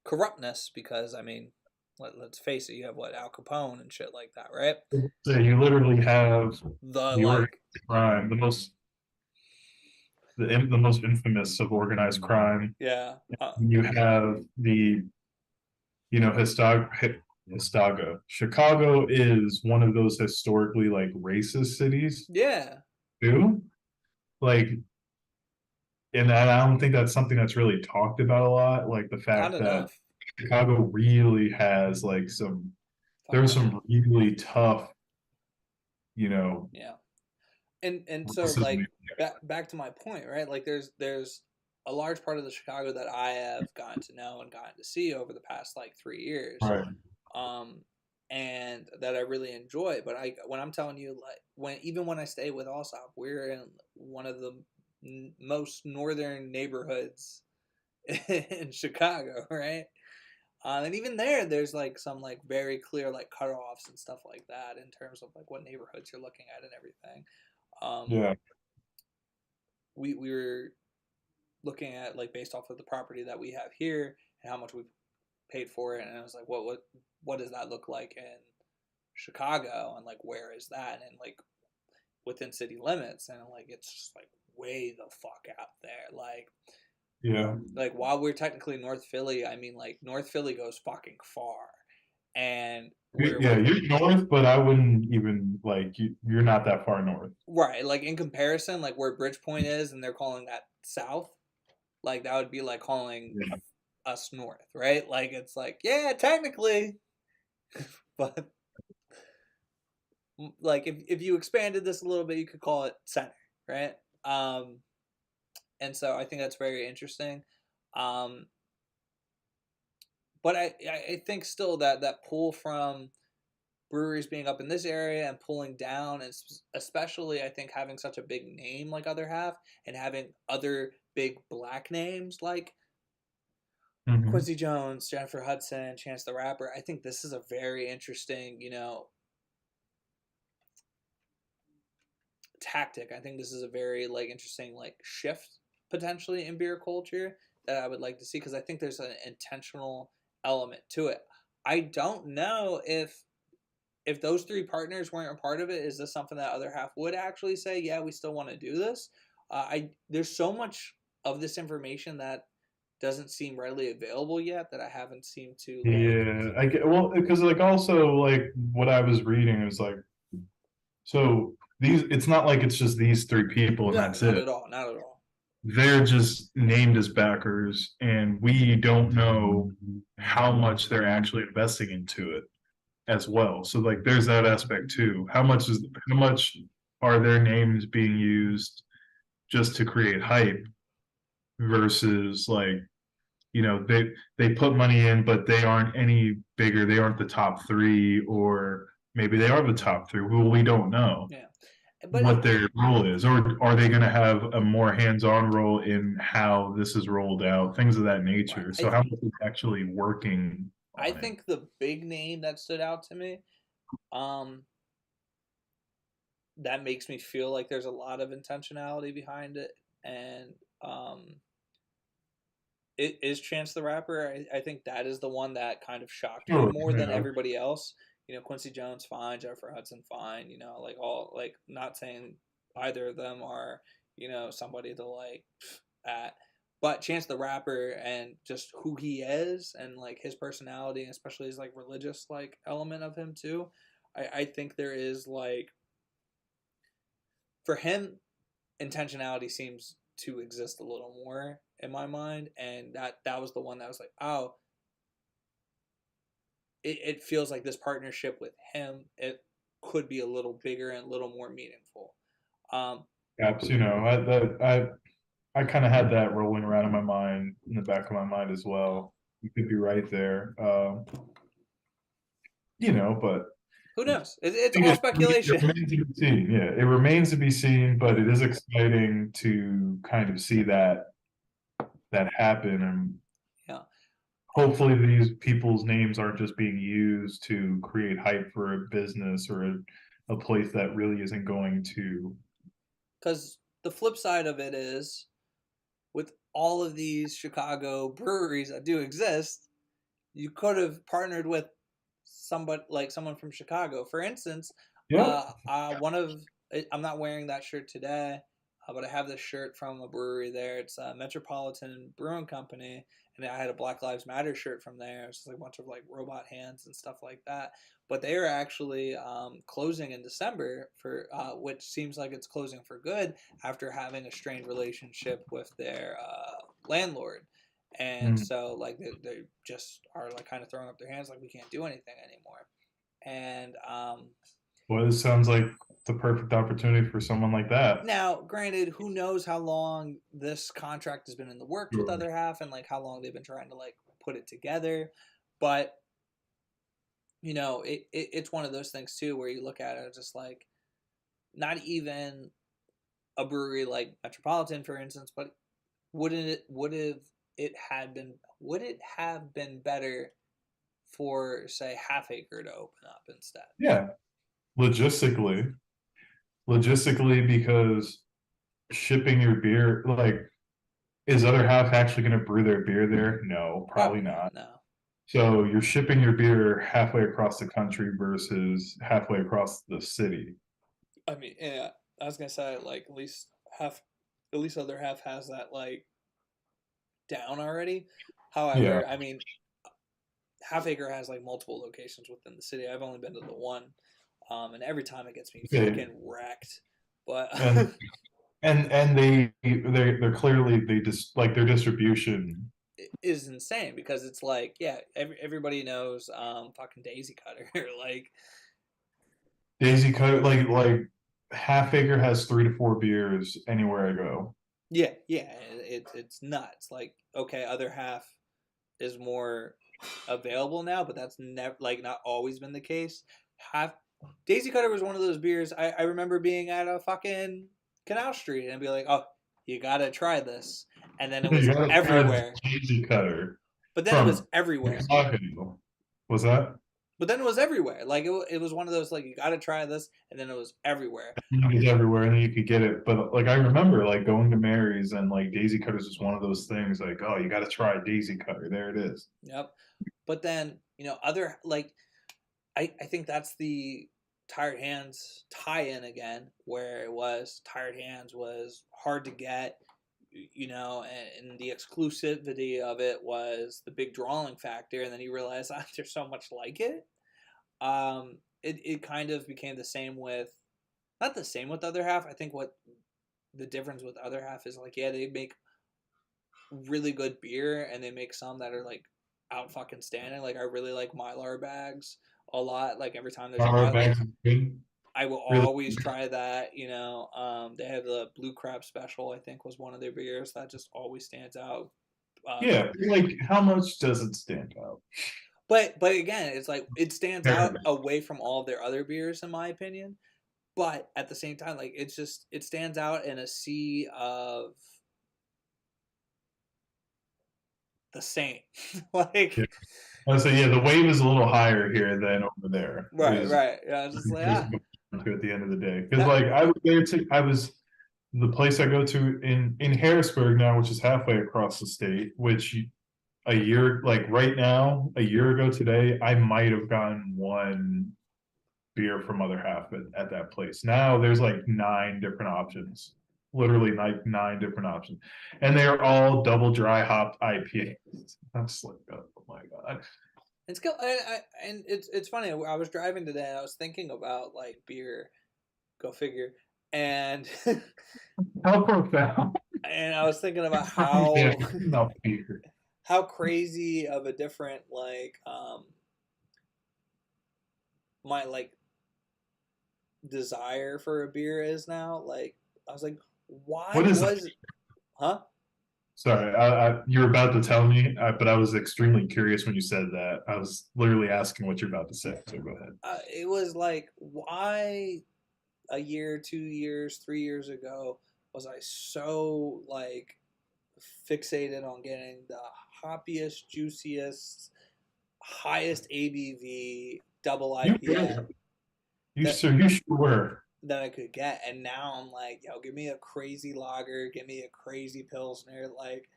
corruptness because, I mean, let's face it, you have Al Capone and shit like that, right? so you literally have The the organized like, crime, the most infamous of organized crime. yeah, You have the Histaga. Chicago is one of those historically like racist cities yeah, too. Like, and I don't think that's something that's really talked about a lot. Like the not fact that enough. Chicago really has Fuck there's up, some really tough, you know, yeah. And so racism. like back to my point, right? Like there's a large part of the Chicago that I have gotten to know and gotten to see over the past like 3 years, Right. um, and that I really enjoy. But when I'm telling you, like when I stay with Allsop, we're in one of the most northern neighborhoods in Chicago, right? And even there's like some like very clear like cutoffs and stuff like that in terms of like what neighborhoods you're looking at and everything. Um, Yeah. we were looking at like based off of the property that we have here and how much we paid for it, and I was like, what does that look like in Chicago, and like where is that, and like within city limits, and like it's just like way the fuck out there, Yeah. like while we're technically North Philly, I mean like North Philly goes fucking far, and Yeah, you're north, but I wouldn't even like you're not that far north. right, like in comparison, like where Bridgepoint is, and they're calling that south, like that would be like calling Yeah. us north, right? Like it's like, yeah, technically, but like if you expanded this a little bit, you could call it center, right? Um, and so I think that's very interesting. Um, but I think still that that pull from breweries being up in this area and pulling down, and especially I think having such a big name like Other Half and having other big black names like Hmm. Quincy Jones, Jennifer Hudson, Chance the Rapper. I think this is a very interesting, tactic. I think this is a very like interesting like shift potentially in beer culture that I would like to see because I think there's an intentional element to it. I don't know if those three partners weren't a part of it. Is this something that Other Half would actually say, yeah, we still want to do this? I There's so much of this information that doesn't seem readily available yet that I haven't seemed to like. Yeah, I get well because like also like what I was reading is like so these it's not like it's just these three people and No, that's not it. at all, not at all. They're just named as backers, and we don't know how much they're actually investing into it as well. So like there's that aspect too. How much are their names being used just to create hype versus like they put money in but they aren't any bigger, they aren't the top three, or maybe they are the top three. Well, we don't know Yeah, but what their role is, or are they going to have a more hands-on role in how this is rolled out, things of that right, nature. So how much is actually working I on it? think the big name that stood out to me, um, that makes me feel like there's a lot of intentionality behind it, and it is Chance the Rapper. I think that is the one that kind of shocked me Sure, more than yeah. everybody else. Quincy Jones, fine. Jennifer Hudson, fine. Like all like not saying either of them are somebody to like at, but Chance the Rapper and just who he is and like his personality, and especially his like religious like element of him too. I think there is like for him intentionality seems to exist a little more in my mind, and that was the one that was like, oh, it feels like this partnership with him it could be a little bigger and a little more meaningful. um Perhaps, I kind of had that rolling around in my mind, in the back of my mind as well. You could be right there. But who knows, it's I think all it speculation. remains to be seen. Yeah, it remains to be seen, but it is exciting to kind of see that happen, and Yeah, hopefully these people's names aren't just being used to create hype for a business or a place that really isn't going to. because the flip side of it is with all of these Chicago breweries that do exist, you could have partnered with somebody like someone from Chicago. For instance, Yep. one of I'm not wearing that shirt today, but I have this shirt from a brewery there. It's Metropolitan Brewing Company, and I had a Black Lives Matter shirt from there. It's like a bunch of like robot hands and stuff like that. But they are actually closing in December for which seems like it's closing for good after having a strained relationship with their landlord. And Mm. so like they just are like kind of throwing up their hands like we can't do anything anymore. And Well, this sounds like the perfect opportunity for someone like that. now granted, who knows how long this contract has been in the works with Sure. Other Half and like how long they've been trying to like put it together. But it's one of those things too where you look at it just like not even a brewery like Metropolitan for instance, but wouldn't it would it have been better for say Half Acre to open up instead? Yeah, logistically, because shipping your beer, like, is Other Half actually going to brew their beer there? No, probably Probably not. not. No. So you're shipping your beer halfway across the country versus halfway across the city. I mean, yeah, I was gonna say like at least Other Half has that like down already. Yeah. However, I mean, Half Acre has like multiple locations within the city. I've only been to the one, and every time it gets me Okay. fucking wrecked. But And they're clearly they just like their distribution. it is insane because it's like, yeah, everybody knows fucking Daisy Cutter. Like, Daisy Cutter, like Half Acre has 3 to 4 beers anywhere I go. yeah, it's nuts. Like, okay, other half is more available now, but that's never like not always been the case. Half Daisy Cutter was one of those beers. I remember being at a fucking Canal Street and be like, oh, you gotta try this, and then it was You gotta try this everywhere. Daisy Cutter But then it was from everywhere. Chicago. Was that? But then it was everywhere. Like it was one of those like you gotta try this, and then it was everywhere. It was everywhere, and then you could get it. But like I remember, like going to Mary's and like Daisy Cutters is one of those things. Like, oh, you got to try Daisy Cutter. There it is. Yep. But then other like I think that's the Tired Hands tie-in again, where it was Tired Hands was hard to get, and the exclusivity of it was the big drawing factor, and then you realize there's so much like it. It kind of became the same with not the same with Other Half. I think what the difference with Other Half is like, yeah, they make really good beer and they make some that are like out fucking standing. Like I really like Mylar bags a lot. Like every time there's a Our Mylar, bags are good. I will Really? always try that. They have the Blue Crab Special. I think was one of their beers that just always stands out. Yeah. Like, how much does it stand out? But again, it's like it stands out Fair. away from all of their other beers, in my opinion. But at the same time, like it stands out in a sea of the same. Yeah. Like I say, yeah, the wave is a little higher here than over there. Is right. Yeah, it's just like to at the end of the day, because that like I was there to, I was the place I go to in Harrisburg now, which is halfway across the state. Which a year, like right now, a year ago today, I might have gotten one beer from Other Half at that place. Now there's like 9 different options, literally like 9 different options, and they are all double dry hopped IPAs. I'm just like, oh my god. it's go and it's funny. I was driving today and I was thinking about like beer. Go figure. And How profound. and I was thinking about Yeah, how no beer. how crazy of a different like my like desire for a beer is now. Like I was like, why What is was huh? Sorry, you were about to tell me, but I was extremely curious when you said that. I was literally asking what you're about to say, so go ahead. It was like why a year, 2 years, 3 years ago was I so like fixated on getting the hoppiest, juiciest, highest ABV double You IPA that you sure were. that I could get, and now I'm like, yo, give me a crazy lager, give me a crazy pilsner, like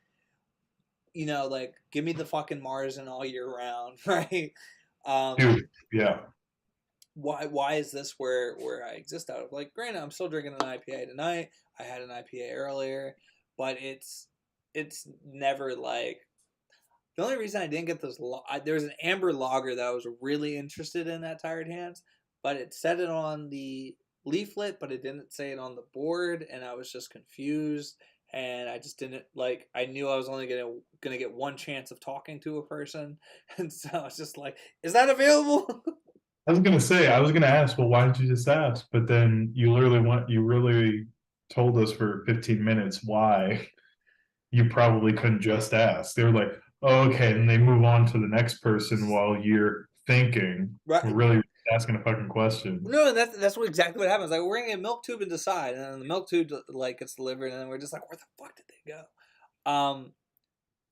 like give me the fucking Marzen all year round, right? Um, Dude, yeah. why is this where I exist out of? Like, granted, I'm still drinking an IPA tonight. I had an IPA earlier, but it's never like the only reason I didn't get this. There was an amber lager that I was really interested in at Tired Hands, but it said it on the leaflet, but it didn't say it on the board, and I was just confused. And I just didn't like. I knew I was only gonna get one chance of talking to a person, and so I was just like, "Is that available?" I was gonna say, I was gonna ask, well, why didn't you just ask? But then you really told us for 15 minutes why you probably couldn't just ask. They were like, oh, okay, and they move on to the next person while you're thinking. We're Right. really asking a fucking question. No, and that's what exactly what happens. Like we're gonna get milk tube and decide, and then the milk tube like gets delivered, and then we're just like, where the fuck did they go?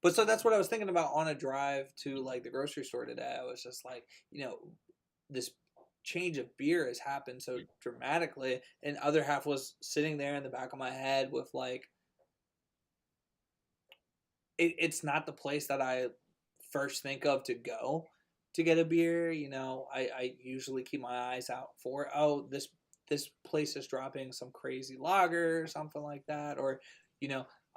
But so that's what I was thinking about on a drive to like the grocery store today. I was just like, this change of beer has happened so dramatically, and Other Half was sitting there in the back of my head with like, it's not the place that I first think of to go to get a beer. I usually keep my eyes out for this place is dropping some crazy lager or something like that, or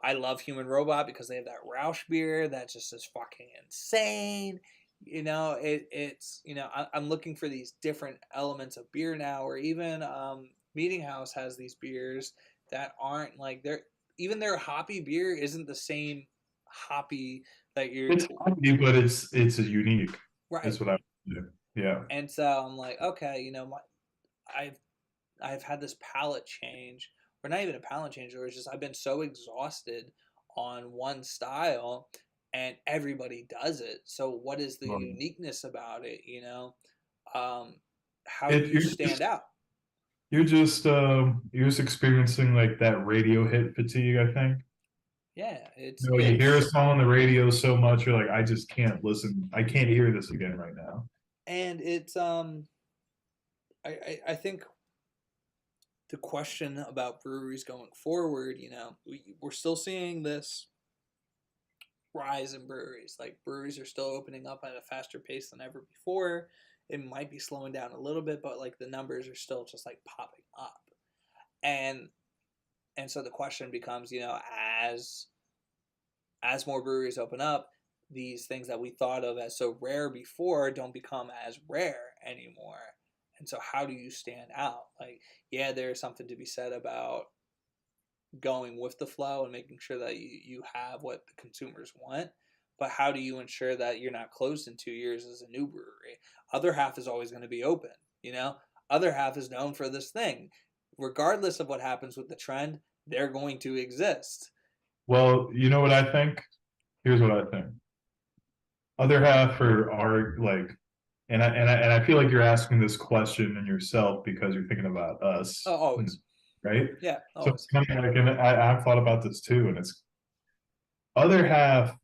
I love Human Robot because they have that Roush beer that just is fucking insane. it's I'm looking for these different elements of beer now, or even Meeting House has these beers that aren't like even their hoppy beer isn't the same hoppy that you're It's funny, but it's a unique. right. Is what I do. Yeah. And so I'm like, okay, I've I've had this palate change, or not even a palate change, or it's just I've been so exhausted on one style, and everybody does it. So what is the Um, uniqueness about it? Um, how do it you stand out? you're just experiencing like that radio hit fatigue, I think. Yeah, You know, you hear a song on the radio so much, you're like, I just can't listen. I can't hear this again right now. and it's I think the question about breweries going forward, we're still seeing this rise in breweries. Like breweries are still opening up at a faster pace than ever before. It might be slowing down a little bit, but like the numbers are still just like popping up. And and so the question becomes, as more breweries open up, these things that we thought of as so rare before don't become as rare anymore. And so how do you stand out? Like, yeah, there's something to be said about going with the flow and making sure that you have what the consumers want. But how do you ensure that you're not closed in 2 years as a new brewery? Other half is always going to be open, you know? Other half is known for this thing. Regardless of what happens with the trend, they're going to exist. Well, you know what I think? Here's what I think. Other half are like, and I feel like you're asking this question in yourself because you're thinking about Oh, us, always. right? Yeah, So it's always. kind of like, and I've thought about this too, and it's other half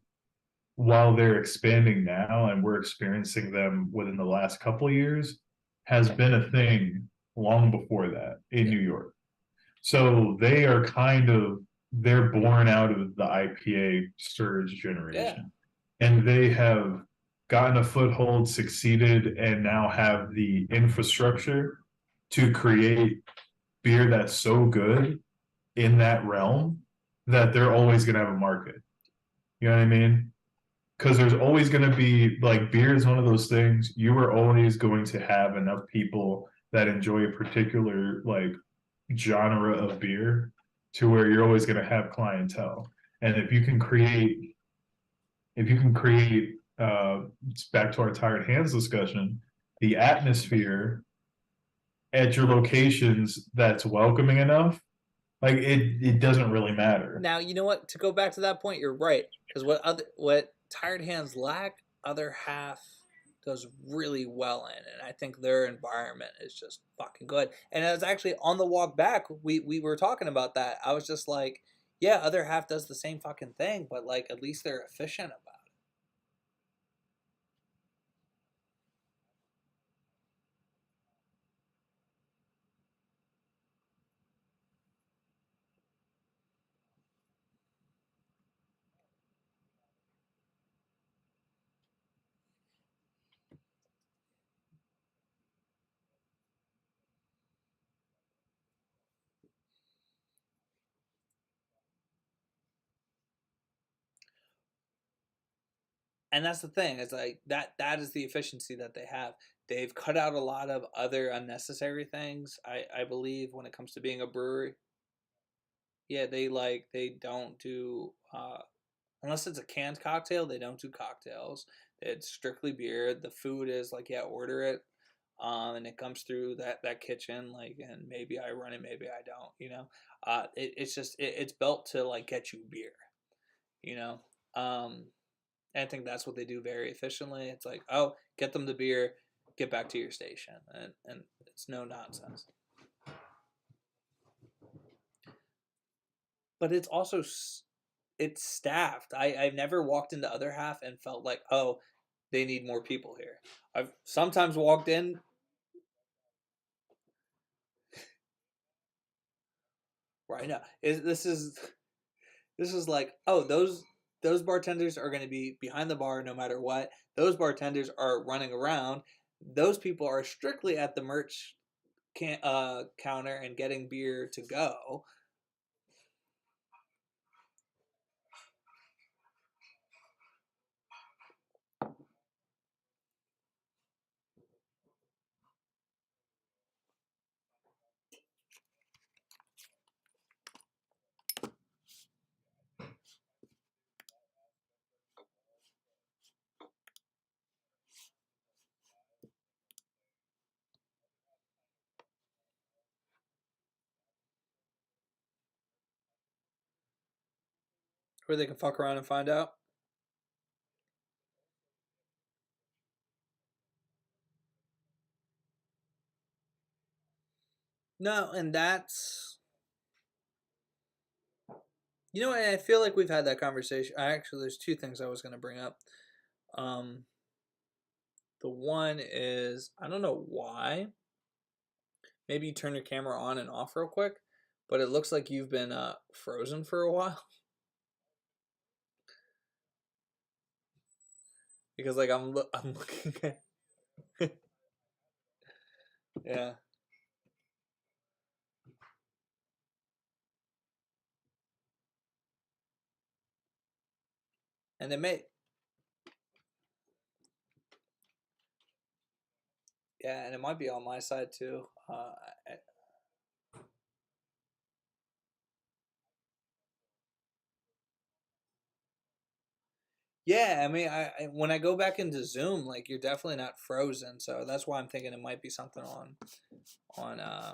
while they're expanding now and we're experiencing them within the last couple of years has been a thing long before that in Yeah. New York. So they are kind of they're born out of the IPA surge Yeah. generation. And they have gotten a foothold, succeeded, and now have the infrastructure to create beer that's so good in that realm that they're always going to have a market. You know what I mean? Because there's always going to be like beer is one of those things you are always going to have enough people that enjoy a particular like genre of beer to where you're always going to have clientele. And if you can create it's back to our tired hands discussion, the atmosphere at your locations that's welcoming enough, like it doesn't really matter. Now, you know what? To go back to that point, you're right. Because what Tired Hands lack, other half does really well in, and I think their environment is just fucking good. And it was actually on the walk back, we were talking about that. I was just like, yeah, other half does the same fucking thing, but like at least they're efficient about it. And that's the thing. It's like that is the efficiency that they have. They've cut out a lot of other unnecessary things. I believe when it comes to being a brewery. Yeah, they don't do unless it's a canned cocktail, they don't do cocktails. It's strictly beer. The food is like, yeah, order it. And it comes through that kitchen, like, and maybe I run it, maybe I don't, it's just it's built to like get you beer, you know. Um, and I think that's what they do very efficiently. It's like, oh, get them the beer, get back to your station, and it's no nonsense. But it's also it's staffed. I've never walked into other half and felt like, oh, they need more people here. I've sometimes walked in right now. This is like, oh, those bartenders are going to be behind the bar no matter what. Those bartenders are running around. Those people are strictly at the merch counter and getting beer to go. where they can fuck around and find out. No, and that's, you know, I feel like we've had that conversation. There's two things I was going to bring up. The one is, I don't know why. Maybe you turn your camera on and off real quick, but it looks like you've been frozen for a while. Because like I'm looking at yeah. And it may, yeah, and it might be on my side too. Yeah, I mean, when I go back into Zoom, like you're definitely not frozen, so that's why I'm thinking it might be something on uh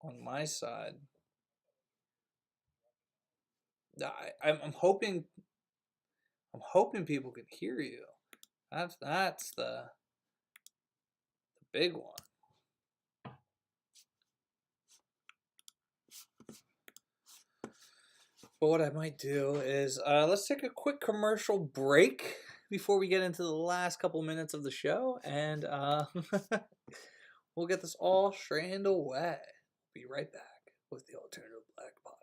on my side. I'm hoping people can hear you. That's the big one. But what I might do is let's take a quick commercial break before we get into the last couple minutes of the show, and we'll get this all straightened away. Be right back with the Alternative Black Podcast.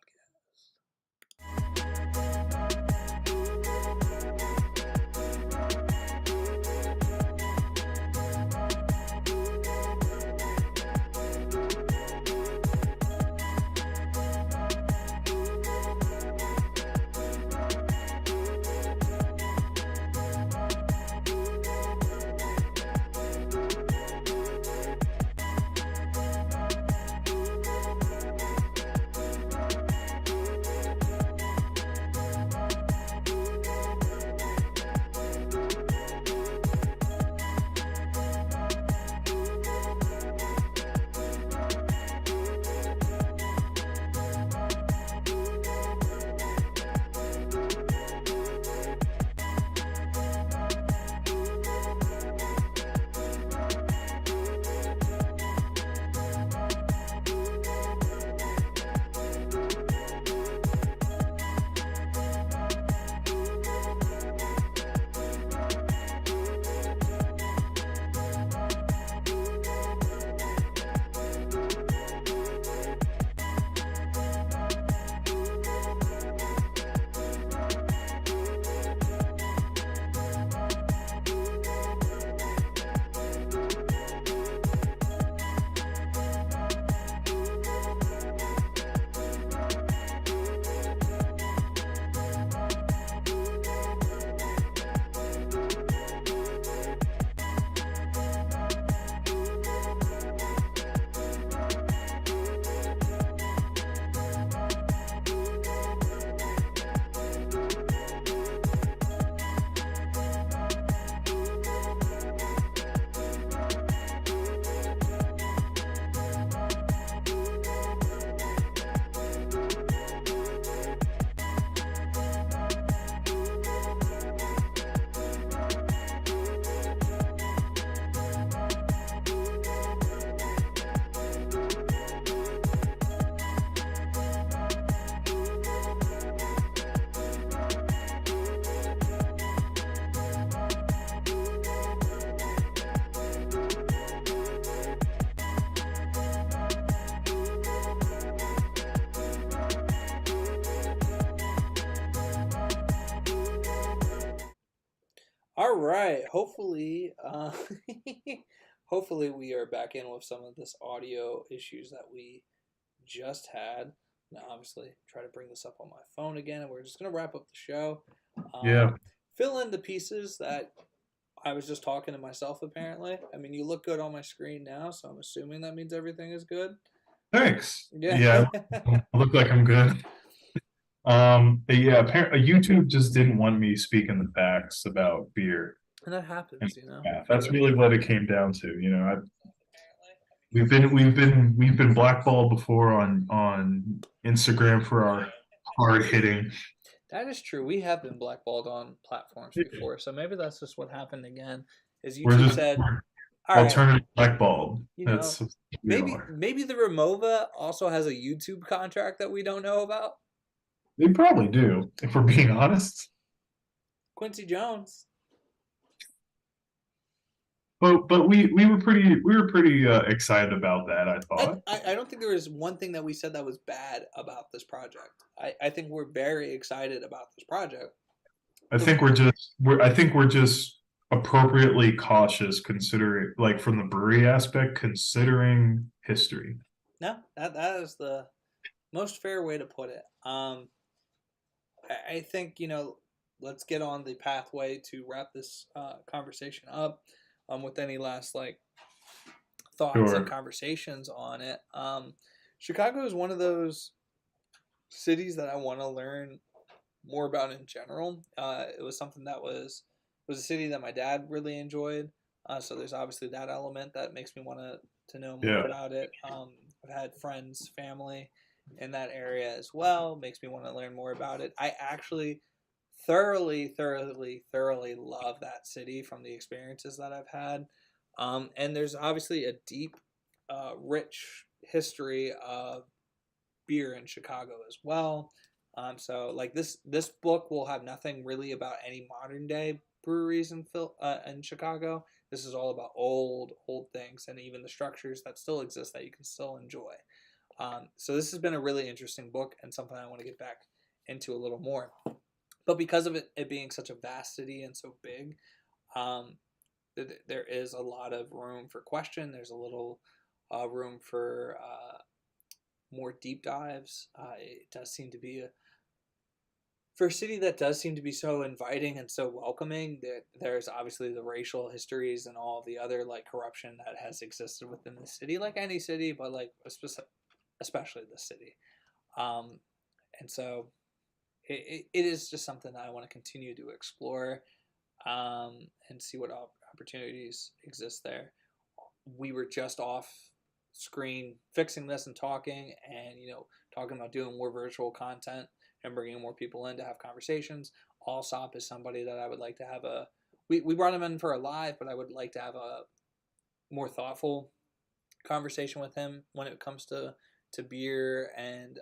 All right. Hopefully, hopefully we are back in with some of this audio issues that we just had. Now, obviously, try to bring this up on my phone again, and we're just gonna wrap up the show. Yeah. Fill in the pieces that I was just talking to myself. Apparently, I mean, you look good on my screen now, so I'm assuming that means everything is good. Thanks. Yeah. I look like I'm good. Yeah, apparently YouTube just didn't want me speaking the facts about beer. And that happens, you know. Yeah, that's really what it came down to. You know, we've been blackballed before on Instagram for our hard hitting. That is true. We have been blackballed on platforms before, so maybe that's just what happened again. Is We're YouTube just said, "All right, alternative blackballed. you know, That's what we maybe are. maybe the Remova also has a YouTube contract that we don't know about." They probably do, if we're being honest. Quincy Jones. But we were pretty excited about that, I I, thought. I I don't think there was one thing that we said that was bad about this project. I think we're very excited about this project. The I think we're just appropriately cautious considering like from the brewery aspect, considering history. No, that is the most fair way to put it. I think let's get on the pathway to wrap this conversation up. With any last thoughts and Sure. conversations on it. Chicago is one of those cities that I want to learn more about in general. It was something that was a city that my dad really enjoyed. So there's obviously that element that makes me want to know more Yeah. about it. I've had friends, family in that area as well. Makes me want to learn more about it. I actually thoroughly love that city from the experiences that I've had. And there's obviously a deep, rich history of beer in Chicago as well. So like this book will have nothing really about any modern day breweries in Chicago. This is all about old things and even the structures that still exist that you can still enjoy. So this has been a really interesting book and something I want to get back into a little more. But because of it being such a vast city and so big, um, there is a lot of room for question. There's a little room for more deep dives. It does seem to be for a city that does seem to be so inviting and so welcoming. There's obviously the racial histories and all of the other corruption that has existed within the city, like any city, but especially the city. Um, and so it is just something that I want to continue to explore and see what opportunities exist there. We were just off screen fixing this and talking, and talking about doing more virtual content and bringing more people in to have conversations. Allsop is somebody that I would like to have we brought him in for a live, but I would like to have a more thoughtful conversation with him when it comes to beer and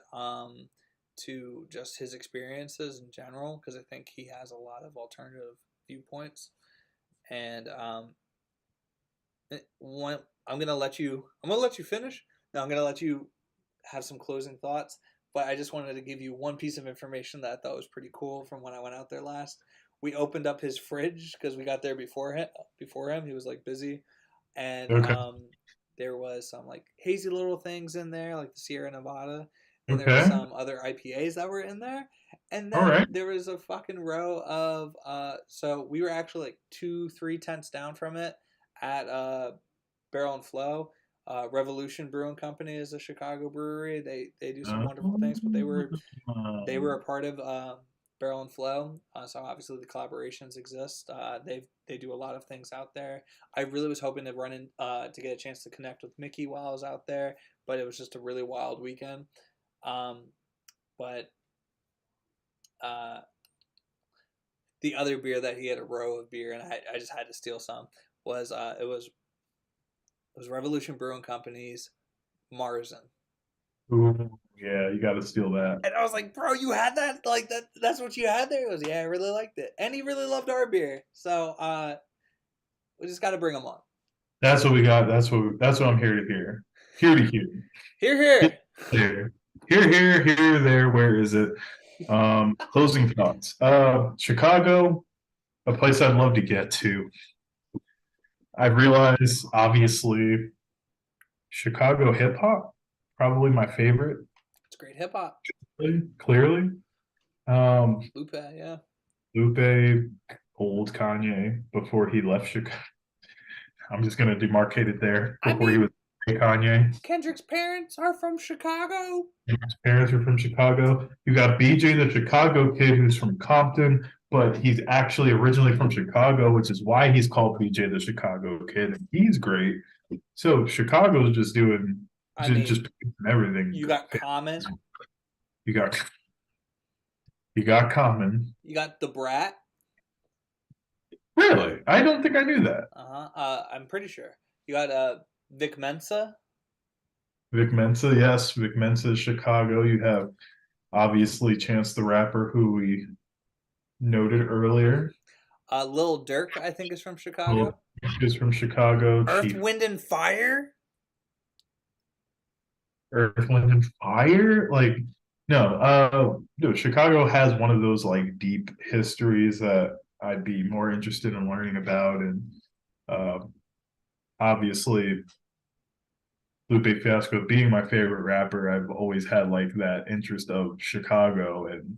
to just his experiences in general, because I think he has a lot of alternative viewpoints. And I'm gonna let you finish. Now I'm gonna let you have some closing thoughts. But I just wanted to give you one piece of information that I thought was pretty cool from when I went out there last. We opened up his fridge because we got there before him. Before him, he was busy, and Okay. there was some hazy little things in there, like the Sierra Nevada. Then there was Okay. some other IPAs that were in there, and All then right. there was a fucking row of. So we were actually 2-3 tents down from it at Barrel and Flow. Revolution Brewing Company is a Chicago brewery. They do some wonderful things, but they were a part of Barrel and Flow. So obviously the collaborations exist. They do a lot of things out there. I really was hoping to run in to get a chance to connect with Mickey while I was out there, but it was just a really wild weekend. But uh, the other beer that he had a row of beer, and I just had to steal some was it was Revolution Brewing Company's Marzen. Ooh, yeah, you got to steal that. And I was like, bro, you had that? That's what you had there? He goes, yeah, I really liked it. And he really loved our beer. So we just gotta bring him on. That's what we got. That's what I'm here to hear. Here to hear. Here, Here, here. there. Here, there. Where is it? Closing thoughts. Chicago, a place I'd love to get to. I realize, obviously, Chicago hip hop, probably my favorite, It's great hip hop. clearly. Um, Lupe, yeah. Lupe, old Kanye before he left Chicago. I'm just gonna demarcate it there I before he was mean, Kanye. Kendrick's parents are from Chicago. His parents are from Chicago. You got BJ, the Chicago kid, who's from Compton, but he's actually originally from Chicago, which is why he's called BJ, the Chicago kid. And he's great. So Chicago's just doing I mean, just everything. you got Common. You got You got Common. You got the Brat. Really? I don't think I knew that. I'm pretty sure. You got Vic Mensa. Vic Mensa, yes. Vic Mensa is Chicago. You have obviously Chance the Rapper, who we noted earlier. Lil Durk, I think, is from Chicago. Well, is from Chicago. Earth, Chief Wind, and Fire. Earth, Wind, and Fire. Like, no. Chicago has one of those like deep histories that I'd be more interested in learning about, and uh, obviously Lupe Fiasco being my favorite rapper, I've always had like that interest of Chicago and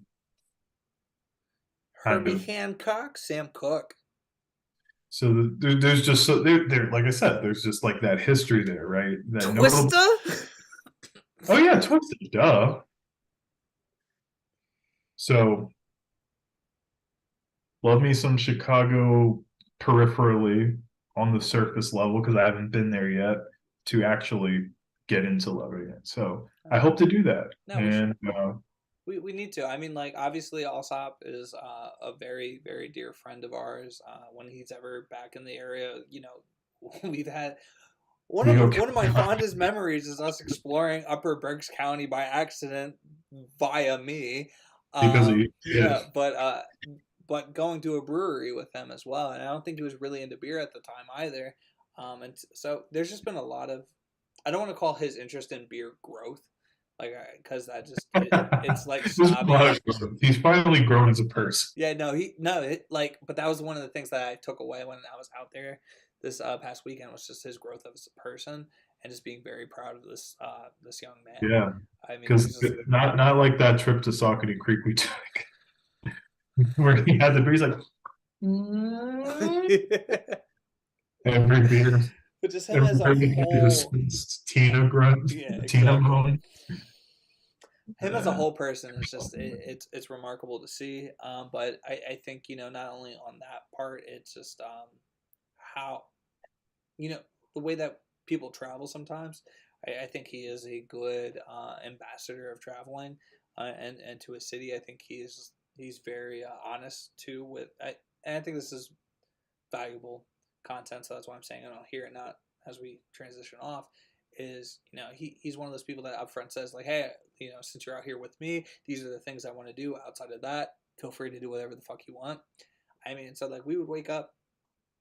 kind Herbie of Hancock, Sam Cooke. so there's just so there like I said, there's just like that history there, right? That notable. Twista. Oh yeah, Twisted, duh. So love me some Chicago peripherally on the surface level because I haven't been there yet to actually get into loving it. So I hope to do that. No, we should. And We need to. I mean, like, obviously, Alsop is a very, very dear friend of ours. When he's ever back in the area, we've had we go one of my fondest memories is us exploring Upper Berks County by accident via me. because of you. Yeah. Yeah, but going to a brewery with him as well, and I don't think he was really into beer at the time either. And so there's just been a lot of. I don't want to call his interest in beer growth, like, because it's like snobby. He's finally grown as a person. Yeah, no, but that was one of the things that I took away when I was out there this past weekend was just his growth as a person and just being very proud of this young man. Yeah, I mean, because not like that trip to Saucony Creek we took, where he had the beer. He's like every beer, but just him every as a beer he had whole, Tina grunt, yeah, Tina exactly. moan. Him as a whole person is just it's remarkable to see. But I think not only on that part, it's just how the way that people travel sometimes. I think he is a good ambassador of traveling and to a city. I think he's very honest too and I think this is valuable content. So that's why I'm saying, and I'll hear it not as we transition off. Is he's one of those people that upfront says like, hey, since you're out here with me, these are the things I want to do. Outside of that, feel free to do whatever the fuck you want. I mean, so like we would wake up,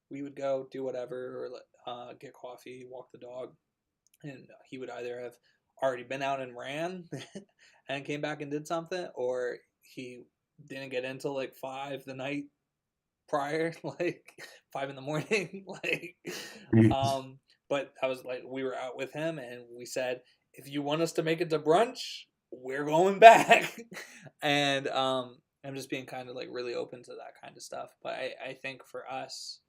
we would go do whatever, or get coffee, walk the dog, and he would either have already been out and ran and came back and did something, or he didn't get until like 5 the night prior, like 5 in the morning, like, but I was like, we were out with him and we said, if you want us to make it to brunch, we're going back. And I'm just being kind of like really open to that kind of stuff. But I think for us,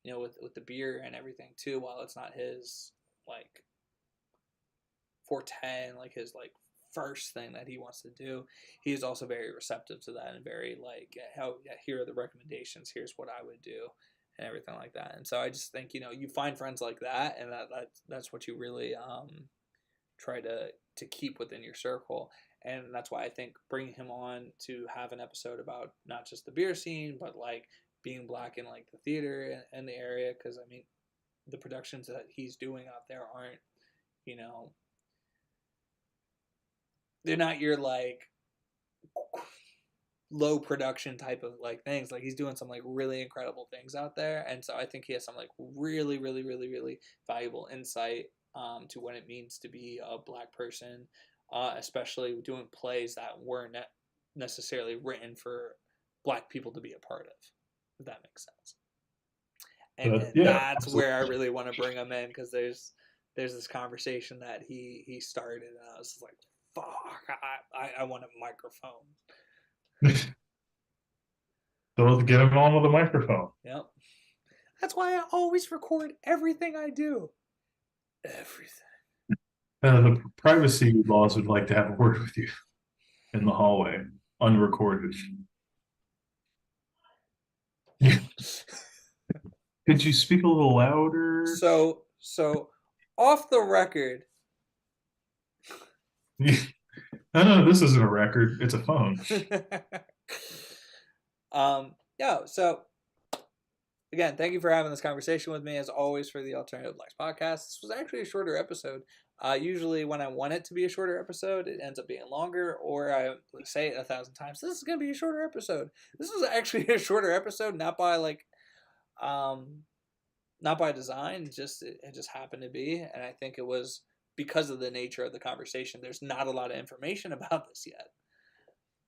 with the beer and everything too, while it's not his like forte and like his like first thing that he wants to do, he is also very receptive to that and very like, here are the recommendations, here's what I would do and everything like that. And so I just think you find friends like that, and that's what you really try to keep within your circle. And that's why I think bringing him on to have an episode about not just the beer scene, but like being black in like the theater and the area, because I mean the productions that he's doing out there aren't, they're not your like low production type of like things. Like he's doing some like really incredible things out there, and so I think he has some like really really really really valuable insight to what it means to be a black person, especially doing plays that weren't necessarily written for black people to be a part of, if that makes sense. And Yeah, that's absolutely. where I really want to bring him in, because there's this conversation that he started, and I was like, fuck, I want a microphone. So let's get him on with a microphone. Yep. That's why I always record everything I do. Everything. The privacy laws would like to have a word with you in the hallway, unrecorded. Could you speak a little louder? So off the record. No, this isn't a record. It's a phone. Yeah, so again, thank you for having this conversation with me, as always, for the Alternative Blacks podcast. This was actually a shorter episode. Usually, when I want it to be a shorter episode, it ends up being longer, or I say it 1,000 times. This is going to be a shorter episode. This was actually a shorter episode, not by not by design. It just happened to be, and I think it was because of the nature of the conversation. There's not a lot of information about this yet.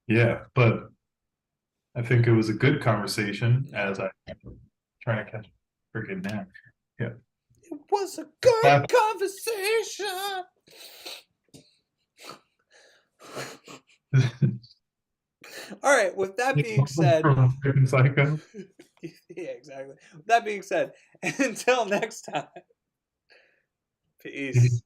Yeah, but I think it was a good conversation Yeah. as I trying to catch a freaking nap. Yeah. It was a good conversation. All right, with that being said, Psycho. yeah, exactly. With that being said, until next time, peace.